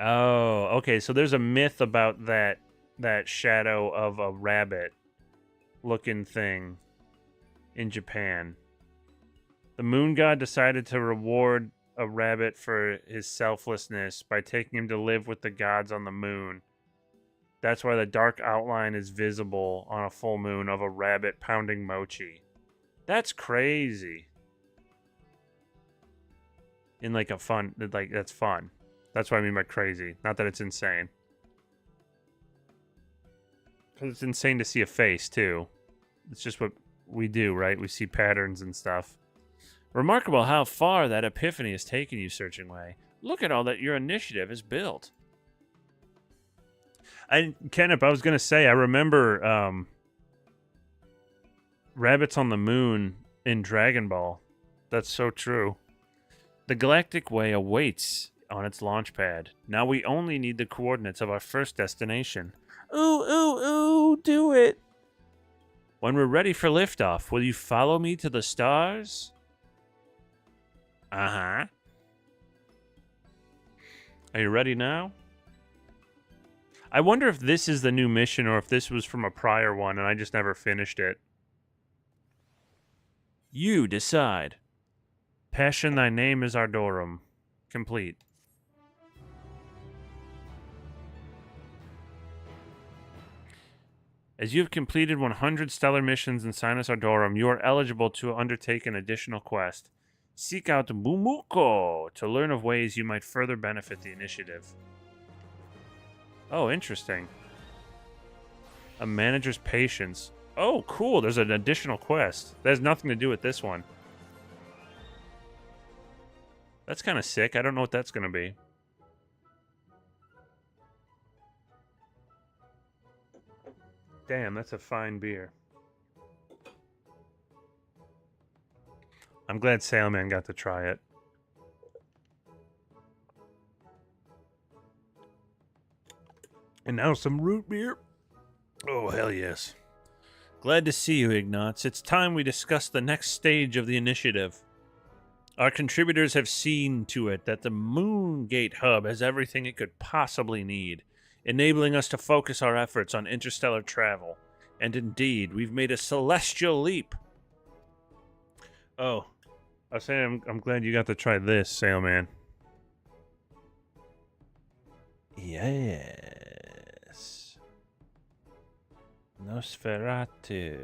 Oh, okay, so there's a myth about that shadow of a rabbit looking thing in Japan. The moon god decided to reward a rabbit for his selflessness by taking him to live with the gods on the moon. That's why the dark outline is visible on a full moon of a rabbit pounding mochi. That's crazy. In like a fun, like that's fun. That's what I mean by crazy. Not that it's insane. Because it's insane to see a face, too. It's just what we do, right? We see patterns and stuff. Remarkable how far that epiphany has taken you, Searching Way. Look at all that your initiative has built. Kenneth, I was going to say, I remember rabbits on the moon in Dragon Ball. That's so true. The Galactic Way awaits on its launch pad. Now we only need the coordinates of our first destination. Ooh, ooh, ooh, do it. When we're ready for liftoff, will you follow me to the stars? Uh-huh. Are you ready now? I wonder if this is the new mission or if this was from a prior one and I just never finished it. You decide. Passion, thy name is Ardorum. Complete. As you have completed 100 stellar missions in Sinus Ardorum, you are eligible to undertake an additional quest. Seek out Bumuko to learn of ways you might further benefit the initiative. Oh, interesting. A manager's patience. Oh, cool. There's an additional quest. That has nothing to do with this one. That's kind of sick. I don't know what that's going to be. Damn, that's a fine beer. I'm glad Sailman got to try it. And now some root beer. Oh, hell yes. Glad to see you, Ignatz. It's time we discuss the next stage of the initiative. Our contributors have seen to it that the Moongate Hub has everything it could possibly need, enabling us to focus our efforts on interstellar travel. And indeed, we've made a celestial leap. Oh, I was saying I'm glad you got to try this, Sailman. Yes. Nosferatu.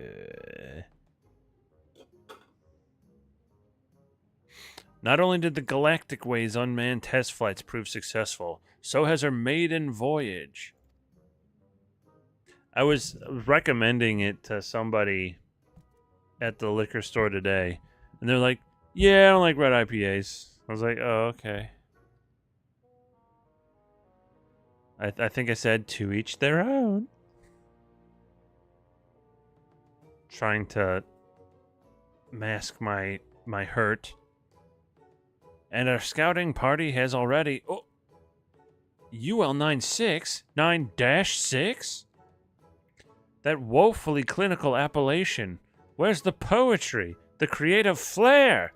Not only did the Galactic Way's unmanned test flights prove successful, so has her maiden voyage. I was recommending it to somebody at the liquor store today, and they're like, yeah, I don't like red IPAs. I was like, oh, okay. I think I said to each their own. Trying to mask my hurt. And our scouting party has already... Oh, UL96? 9-6? That woefully clinical appellation. Where's the poetry? The creative flair?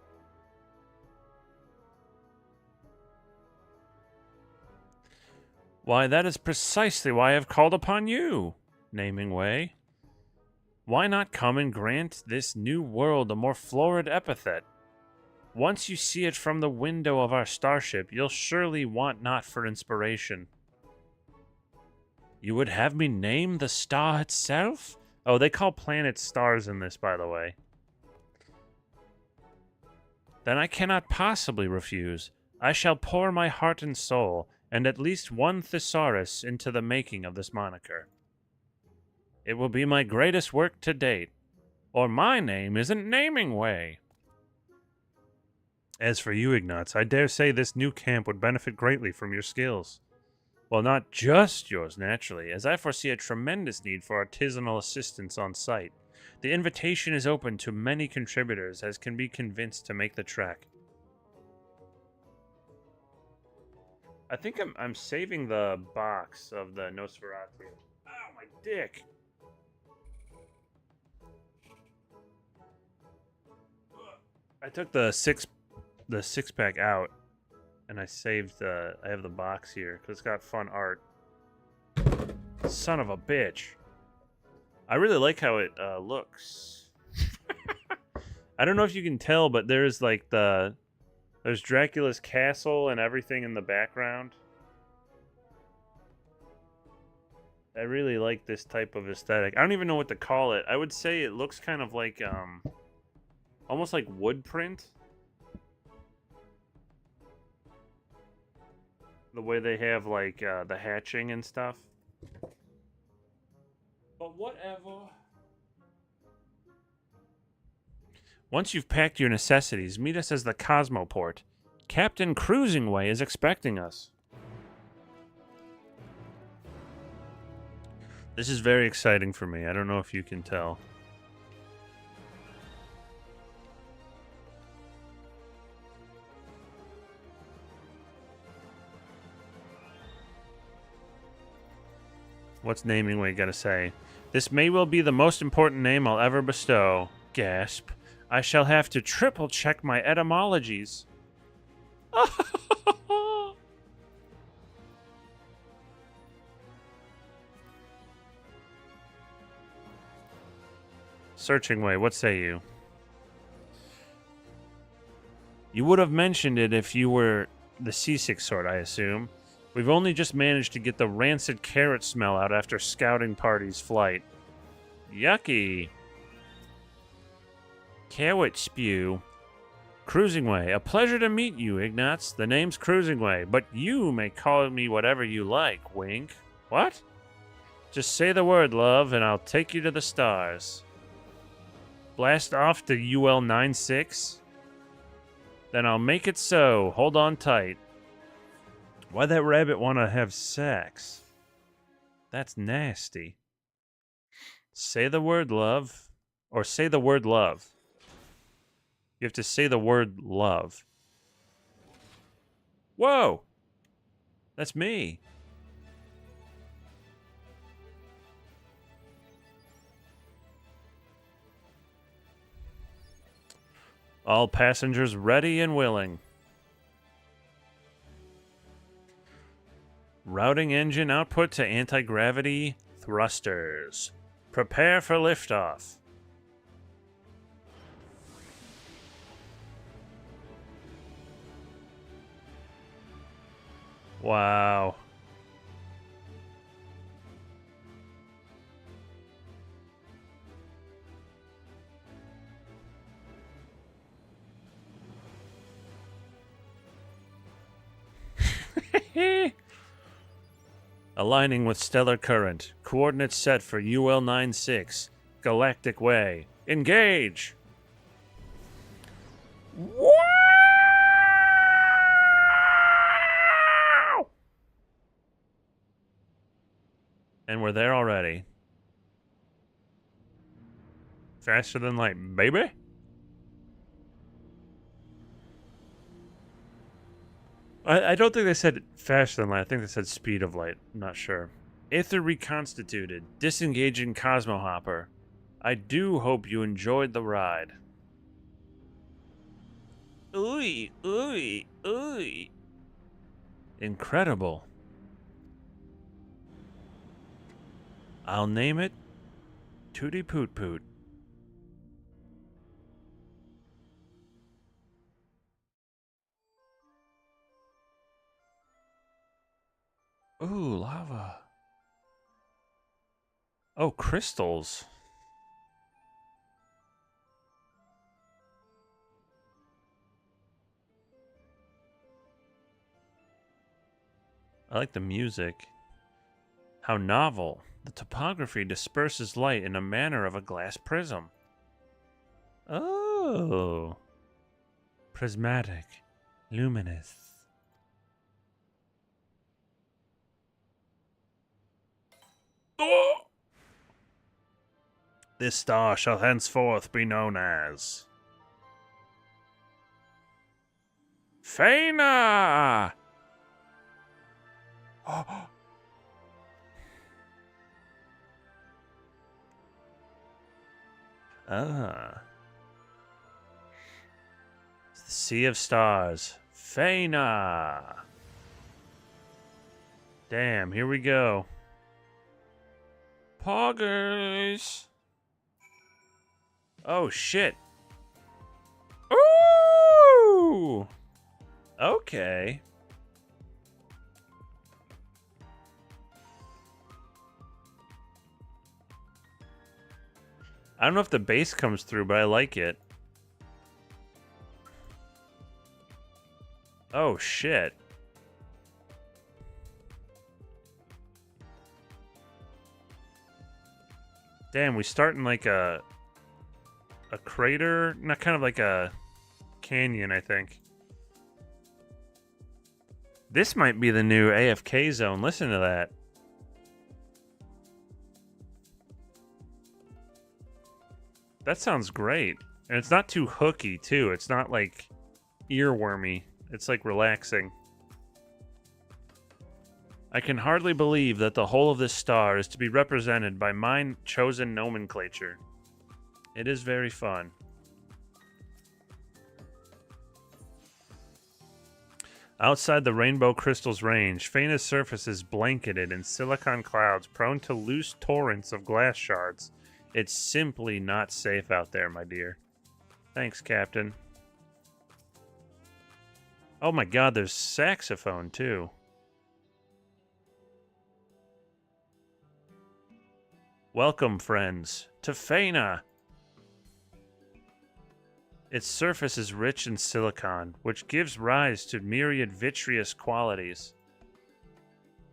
Why, that is precisely why I've called upon you, Naming Way. Why not come and grant this new world a more florid epithet? Once you see it from the window of our starship, you'll surely want not for inspiration. You would have me name the star itself? Oh, they call planets stars in this, by the way. Then I cannot possibly refuse. I shall pour my heart and soul, and at least one thesaurus into the making of this moniker. It will be my greatest work to date, or my name isn't Naming Way. As for you, Ignatz, I dare say this new camp would benefit greatly from your skills. Well, not just yours, naturally, as I foresee a tremendous need for artisanal assistance on site. The invitation is open to many contributors as can be convinced to make the trek. I think I'm saving the box of the Nosferatu. Ow, my dick! I took the six pack out, and I saved I have the box here because it's got fun art. Son of a bitch! I really like how it looks. I don't know if you can tell, but there's like there's Dracula's castle and everything in the background. I really like this type of aesthetic. I don't even know what to call it. I would say it looks kind of like almost like wood print. The way they have like the hatching and stuff. But whatever. Once you've packed your necessities, meet us as the Cosmoport. Captain Cruisingway is expecting us. This is very exciting for me. I don't know if you can tell. What's Naming Way gotta say? This may well be the most important name I'll ever bestow. Gasp. I shall have to triple check my etymologies. Searching Way, what say you? You would have mentioned it if you were the seasick sort, I assume. We've only just managed to get the rancid carrot smell out after scouting party's flight. Yucky. Carrot spew. Cruisingway, a pleasure to meet you, Ignatz. The name's Cruisingway, but you may call me whatever you like, wink. What? Just say the word, love, and I'll take you to the stars. Blast off to UL96? Then I'll make it so. Hold on tight. Why'd that rabbit want to have sex? That's nasty. Say the word, love. Or say the word, love. You have to say the word love. Whoa! That's me. All passengers ready and willing. Routing engine output to anti-gravity thrusters. Prepare for liftoff. Wow. Aligning with stellar current. Coordinates set for UL96. Galactic Way. Engage! Wow! And we're there already. Faster than light, baby. I don't think they said faster than light. I think they said speed of light. I'm not sure. Aether reconstituted. Disengaging Cosmo Hopper. I do hope you enjoyed the ride. Ooey, ooey, ooey. Incredible. I'll name it Tootie Poot Poot. Ooh, lava. Oh, crystals. I like the music. How novel. The topography disperses light in a manner of a glass prism. Oh. Prismatic. Luminous. Oh! This star shall henceforth be known as Faina! Ah. It's the Sea of Stars. Faina! Damn, here we go. Poggers! Oh, shit. Ooh! Okay. I don't know if the bass comes through, but I like it. Oh, shit. Damn, we start in like a crater, not kind of like a canyon, I think. This might be the new AFK zone. Listen to that. That sounds great. And it's not too hooky, too. It's not like earwormy. It's like relaxing. I can hardly believe that the whole of this star is to be represented by mine chosen nomenclature. It is very fun. Outside the Rainbow Crystals range, Faina's surface is blanketed in silicon clouds prone to loose torrents of glass shards. It's simply not safe out there, my dear. Thanks, Captain. Oh my god, there's saxophone, too. Welcome, friends, to Faina! Its surface is rich in silicon, which gives rise to myriad vitreous qualities.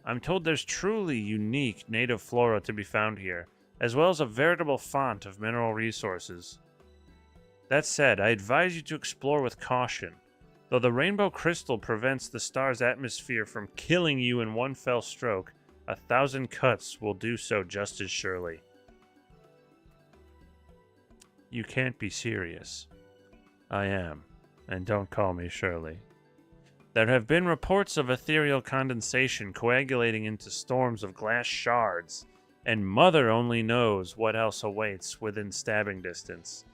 I'm told there's truly unique native flora to be found here, as well as a veritable font of mineral resources. That said, I advise you to explore with caution. Though the rainbow crystal prevents the star's atmosphere from killing you in one fell stroke, 1,000 cuts will do so just as surely. You can't be serious. I am, and don't call me Shirley. There have been reports of ethereal condensation coagulating into storms of glass shards, and Mother only knows what else awaits within stabbing distance.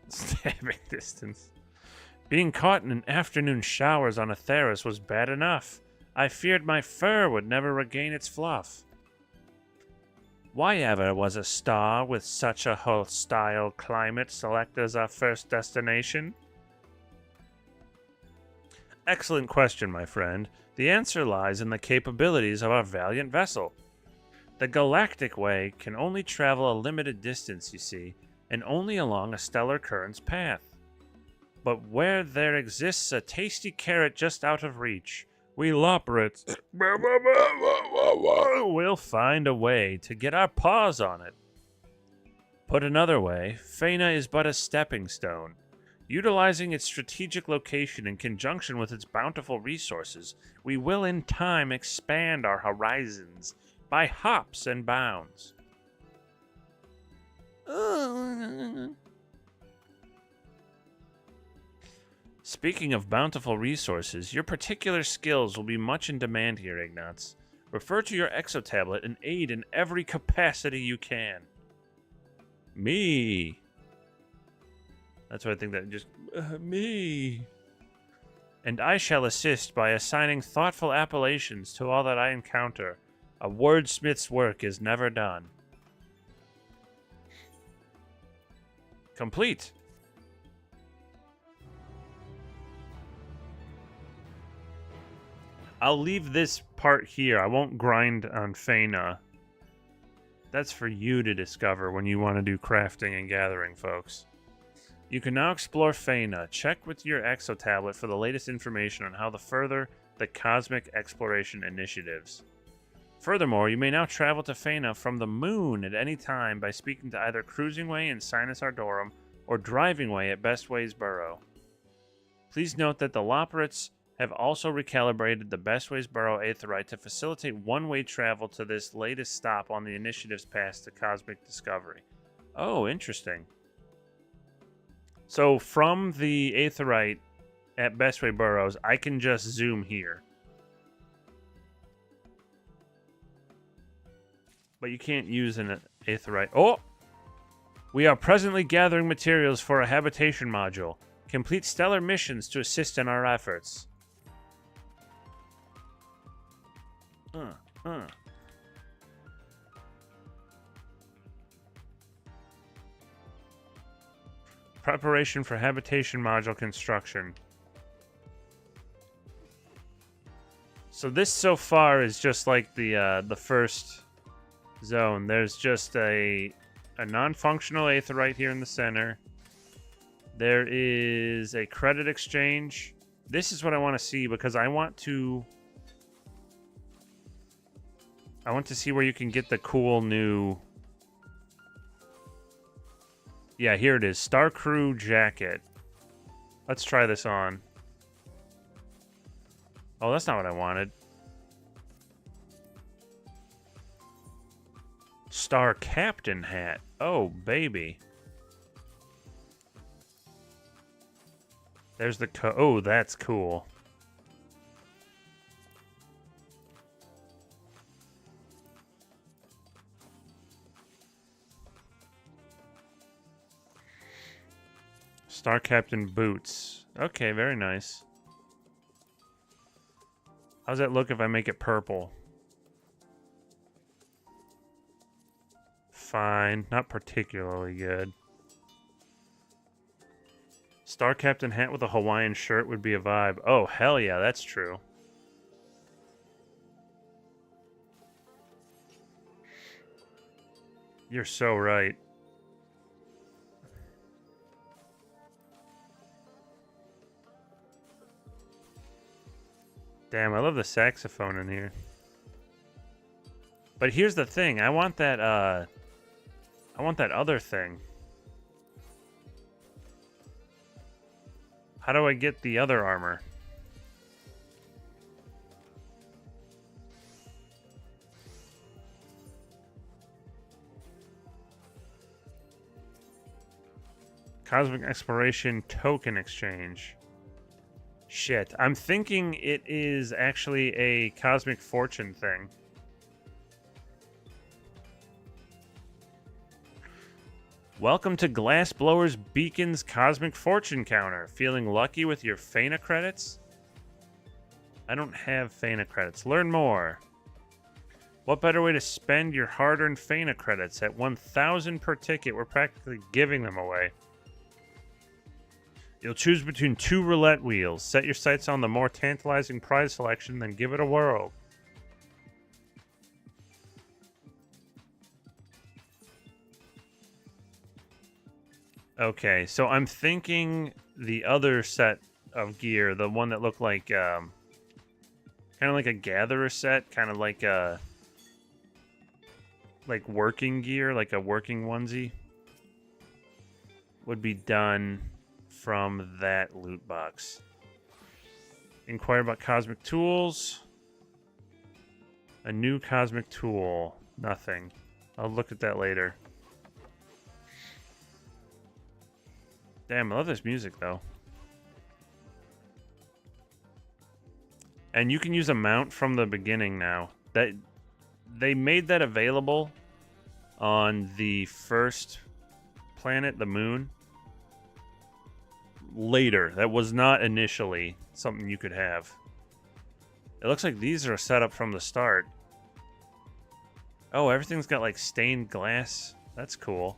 Stabbing distance. Being caught in afternoon showers on Atheris was bad enough. I feared my fur would never regain its fluff. Why ever was a star with such a hostile climate selected as our first destination? Excellent question, my friend. The answer lies in the capabilities of our valiant vessel. The Galactic Way can only travel a limited distance, you see, and only along a stellar current's path. But where there exists a tasty carrot just out of reach, we Loporrits will find a way to get our paws on it. Put another way, Faina is but a stepping stone. Utilizing its strategic location in conjunction with its bountiful resources, we will in time expand our horizons by hops and bounds. Speaking of bountiful resources, your particular skills will be much in demand here, Ignatz. Refer to your exotablet and aid in every capacity you can. Me. That's what I think that just... me. And I shall assist by assigning thoughtful appellations to all that I encounter. A wordsmith's work is never done. Complete. I'll leave this part here. I won't grind on Feyna. That's for you to discover when you want to do crafting and gathering, folks. You can now explore Feyna. Check with your exotablet for the latest information on how to further the cosmic exploration initiatives. Furthermore, you may now travel to Feyna from the moon at any time by speaking to either Cruisingway in Sinus Ardorum or Drivingway at Bestways Burrow. Please note that the Loporrits have also recalibrated the Bestways Burrow Aetheryte to facilitate one-way travel to this latest stop on the initiative's path to cosmic discovery. Oh, interesting. So from the Aetheryte at Bestway Burrows, I can just zoom here. But you can't use an Aetheryte. Oh! We are presently gathering materials for a habitation module. Complete stellar missions to assist in our efforts. Preparation for habitation module construction. So this so far is just like the first zone. There's just a non-functional Aetheryte here in the center. There is a credit exchange. This is what I want to see because I want to see where you can get the cool new... Yeah, here it is. Star Crew jacket. Let's try this on. Oh, that's not what I wanted. Star Captain hat. Oh, baby. There's the oh, that's cool. Star Captain boots. Okay, very nice. How's that look if I make it purple? Fine. Not particularly good. Star Captain hat with a Hawaiian shirt would be a vibe. Oh, hell yeah, that's true. You're so right. Damn, I love the saxophone in here. But here's the thing. I want that other thing. How do I get the other armor? Cosmic Exploration Token Exchange. Shit, I'm thinking it is actually a Cosmic Fortune thing. Welcome to Glassblower's Beacon's Cosmic Fortune Counter. Feeling lucky with your Feyna credits? I don't have Feyna credits. Learn more. What better way to spend your hard-earned Feyna credits? At 1,000 per ticket, we're practically giving them away. You'll choose between 2 roulette wheels. Set your sights on the more tantalizing prize selection, then give it a whirl. Okay, so I'm thinking the other set of gear, the one that looked like, kind of like a gatherer set, kind of like a, like working gear, like a working onesie, would be done from that loot box. Inquire about cosmic tools. A new cosmic tool. Nothing. I'll look at that later. Damn, I love this music though. And you can use a mount from the beginning now. That they made that available on the first planet, the moon. Later. That was not initially something you could have. It looks like these are set up from the start. Oh, everything's got like stained glass. That's cool.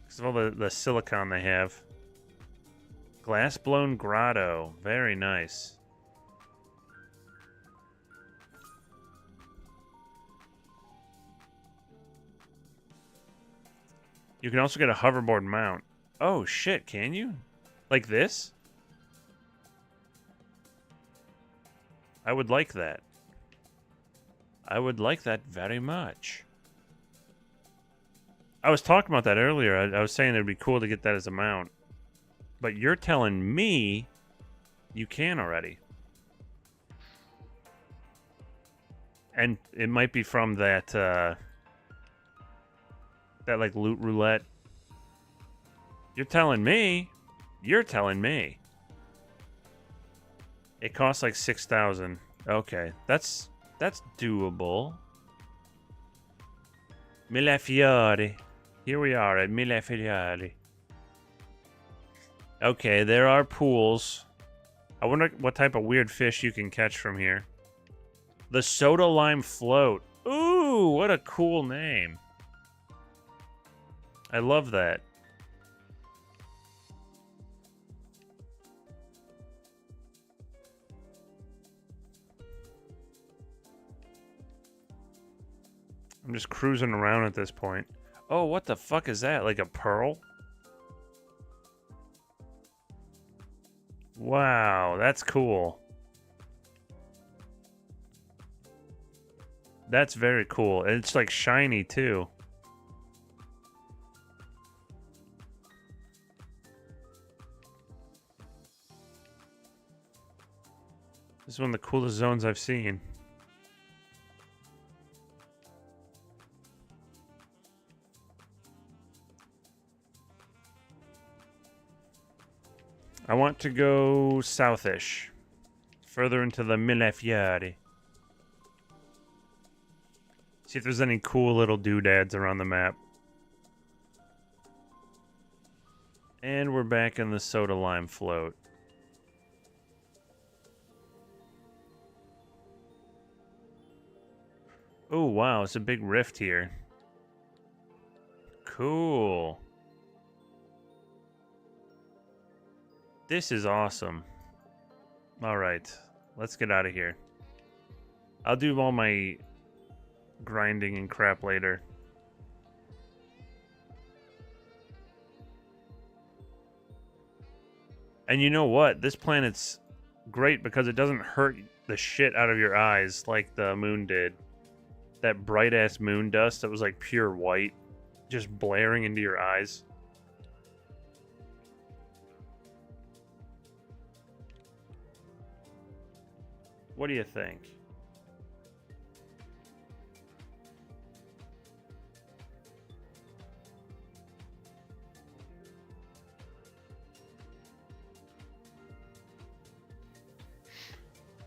Because of all the silicon they have. Glass blown grotto. Very nice. You can also get a hoverboard mount. Oh shit, can you? Like this? I would like that. I would like that very much. I was talking about that earlier. I was saying it'd be cool to get that as a mount. But you're telling me you can already. And it might be from that, that like loot roulette. You're telling me. You're telling me. It costs like 6,000. Okay, that's doable. Millefiori. Here we are at Millefiori. Okay, there are pools. I wonder what type of weird fish you can catch from here. The Soda Lime Float. Ooh, what a cool name. I love that. I'm just cruising around at this point. Oh, what the fuck is that? Like a pearl? Wow, that's cool. That's very cool. And it's like shiny too. This is one of the coolest zones I've seen. I want to go southish. Further into the Millefiori. See if there's any cool little doodads around the map. And we're back in the Soda Lime Float. Oh, wow, it's a big rift here. Cool. This is awesome. Alright, let's get out of here. I'll do all my grinding and crap later. And you know what? This planet's great because it doesn't hurt the shit out of your eyes like the moon did. That bright-ass moon dust that was like pure white, just blaring into your eyes. What do you think?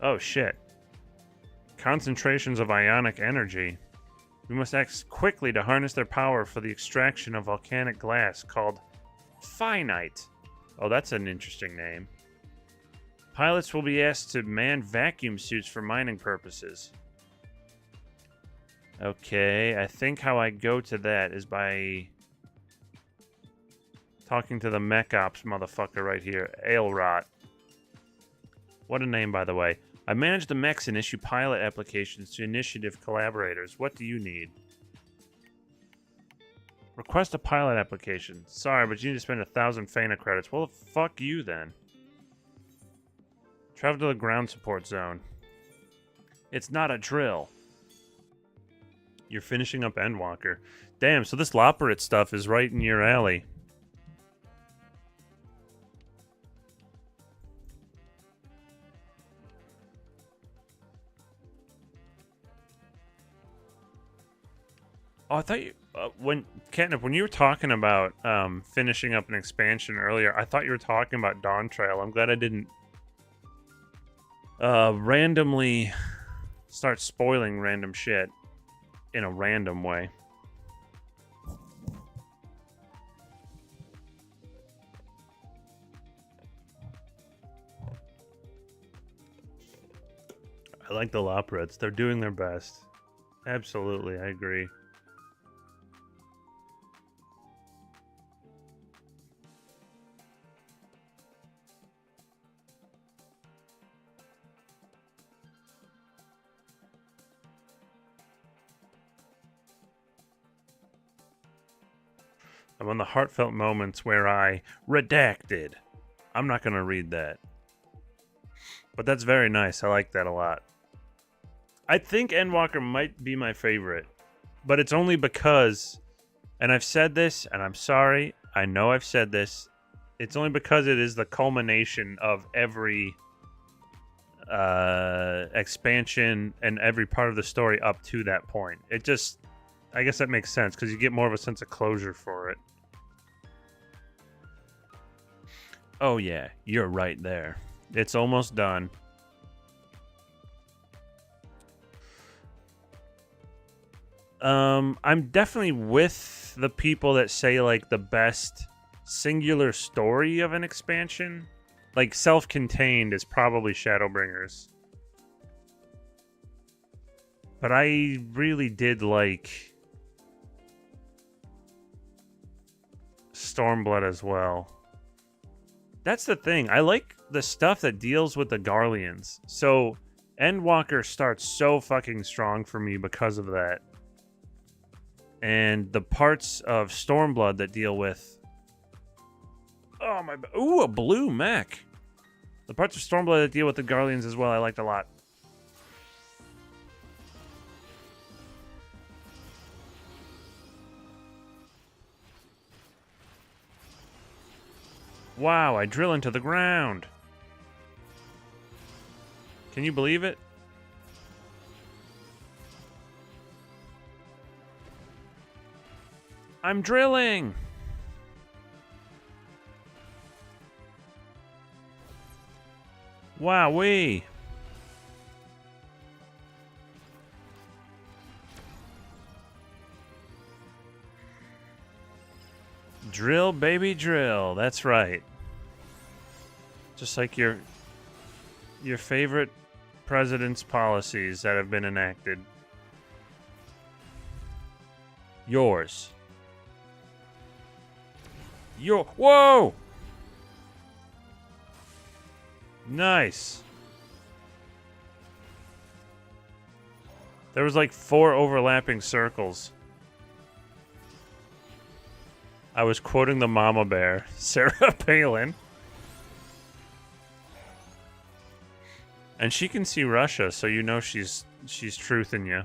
Oh shit. Concentrations of ionic energy. We must act quickly to harness their power for the extraction of volcanic glass called Finite. Oh, that's an interesting name. Pilots will be asked to man vacuum suits for mining purposes. Okay, I think how I go to that is by talking to the mech ops motherfucker right here, Ailrot. What a name, by the way. I manage the mechs and issue pilot applications to initiative collaborators. What do you need? Request a pilot application. Sorry, but you need to spend 1,000 FANA credits. Well, fuck you then. Travel to the ground support zone. It's not a drill. You're finishing up Endwalker. Damn, so this Loporrit stuff is right in your alley. Oh, I thought you... when Catnip, when you were talking about finishing up an expansion earlier, I thought you were talking about Dawn Trail. I'm glad I didn't randomly start spoiling random shit in a random way. I like the Loporrits. They're doing their best. Absolutely, I agree. I'm on the heartfelt moments where I redacted. I'm not going to read that. But that's very nice. I like that a lot. I think Endwalker might be my favorite. But it's only because, and I've said this, and I'm sorry. I know I've said this. It's only because it is the culmination of every expansion and every part of the story up to that point. It just, I guess that makes sense because you get more of a sense of closure for it. Oh yeah, you're right there. It's almost done. I'm definitely with the people that say like the best singular story of an expansion, like self-contained, is probably Shadowbringers. But I really did like Stormblood as well. That's the thing. I like the stuff that deals with the Garleans. So Endwalker starts so fucking strong for me because of that. And the parts of Stormblood that deal with... Oh, my... Ooh, a blue mech. The parts of Stormblood that deal with the Garleans as well, I liked a lot. Wow, I drill into the ground. Can you believe it? I'm drilling. Wowee. Drill, baby, drill. That's right. Just like your favorite president's policies that have been enacted. Yours. Whoa! Nice. There was like 4 overlapping circles. I was quoting the mama bear, Sarah Palin. And she can see Russia, so you know she's truthing you.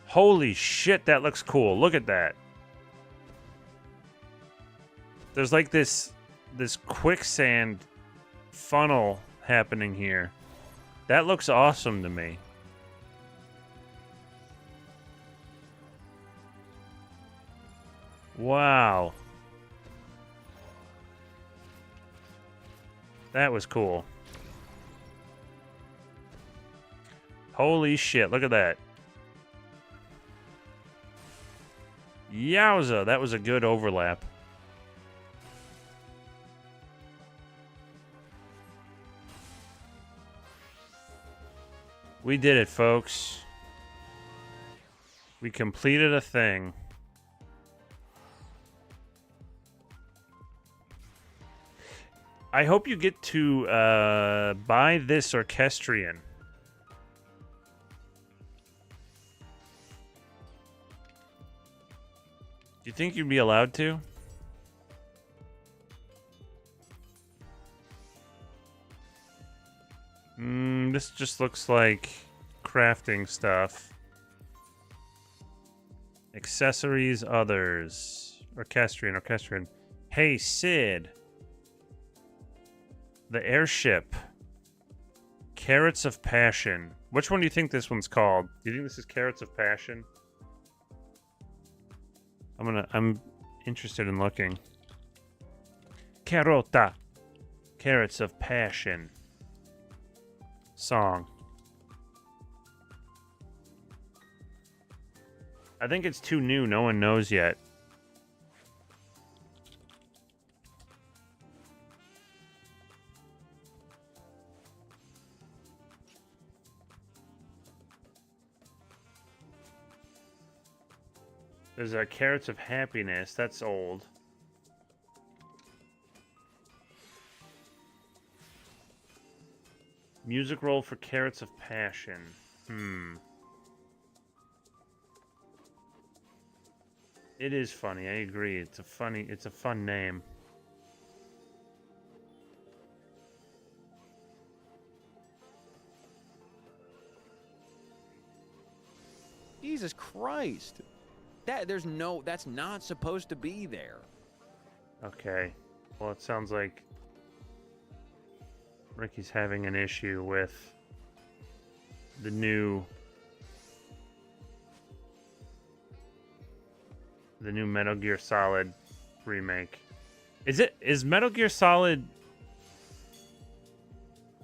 Holy shit, that looks cool. Look at that. There's like this quicksand funnel happening here. That looks awesome to me. Wow. That was cool. Holy shit, look at that. Yowza, that was a good overlap. We did it, folks. We completed a thing. I hope you get to buy this Orchestrion. Do you think you'd be allowed to? This just looks like crafting stuff. Accessories, others. Orchestrion. Hey, Sid. The airship. Carrots of Passion. Which one do you think this one's called? Do you think this is Carrots of Passion? I'm interested in looking. Carota. Carrots of Passion. Song. I think it's too new. No one knows yet. There's a Carrots of Happiness. That's old. Music roll for Carrots of Passion. It is funny. I agree. It's a fun name.
Jesus Christ. That's not supposed to be there.
Okay. Well, it sounds like Ricky's having an issue with the new Metal Gear Solid remake. Is Metal Gear Solid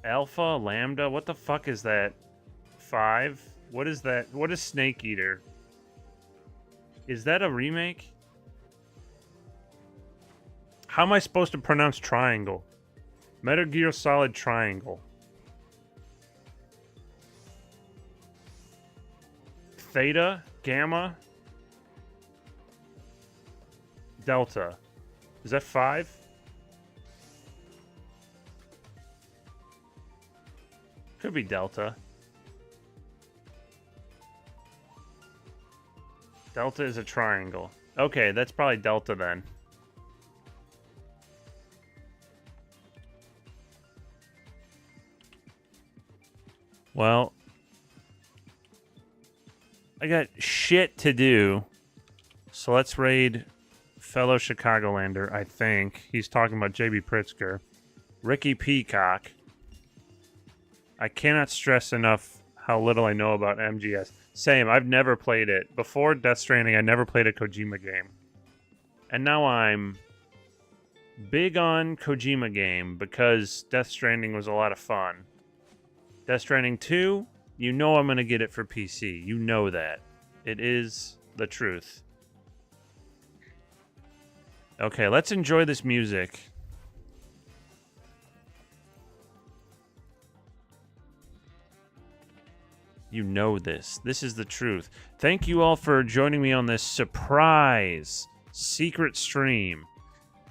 Alpha, Lambda? What the fuck is that? 5? What is that? What is Snake Eater? Is that a remake? How am I supposed to pronounce triangle? Metal Gear Solid Triangle. Theta? Gamma? Delta. Is that 5? Could be Delta. Delta is a triangle. Okay, that's probably Delta then. Well, I got shit to do. So let's raid fellow Chicagolander, I think. He's talking about JB Pritzker. Ricky Peacock. I cannot stress enough how little I know about MGS. Same, I've never played it. Before Death Stranding, I never played a Kojima game. And now I'm big on Kojima game because Death Stranding was a lot of fun. Death Stranding 2, you know I'm going to get it for PC. You know that. It is the truth. Okay, let's enjoy this music. You know this. This is the truth. Thank you all for joining me on this surprise secret stream.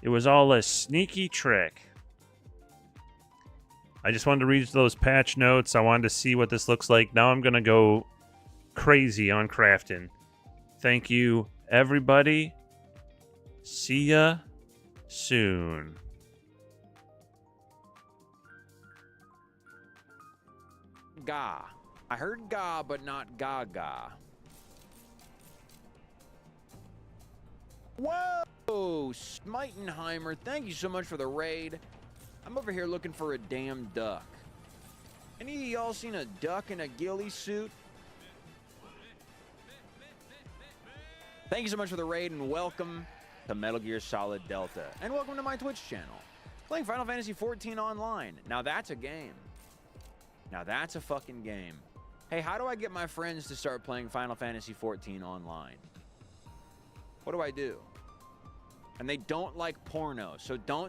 It was all a sneaky trick. I just wanted to read those patch notes. I wanted to see what this looks like. Now I'm going to go crazy on crafting. Thank you, everybody. See ya soon.
Ga. I heard ga, but not gaga. Whoa! Smitenheimer, thank you so much for the raid. I'm over here looking for a damn duck. Any of y'all seen a duck in a ghillie suit? Thank you so much for the raid and welcome to Metal Gear Solid Delta. And welcome to my Twitch channel. Playing Final Fantasy XIV Online. Now that's a game. Now that's a fucking game. Hey, how do I get my friends to start playing Final Fantasy XIV Online? What do I do? And they don't like porno, so don't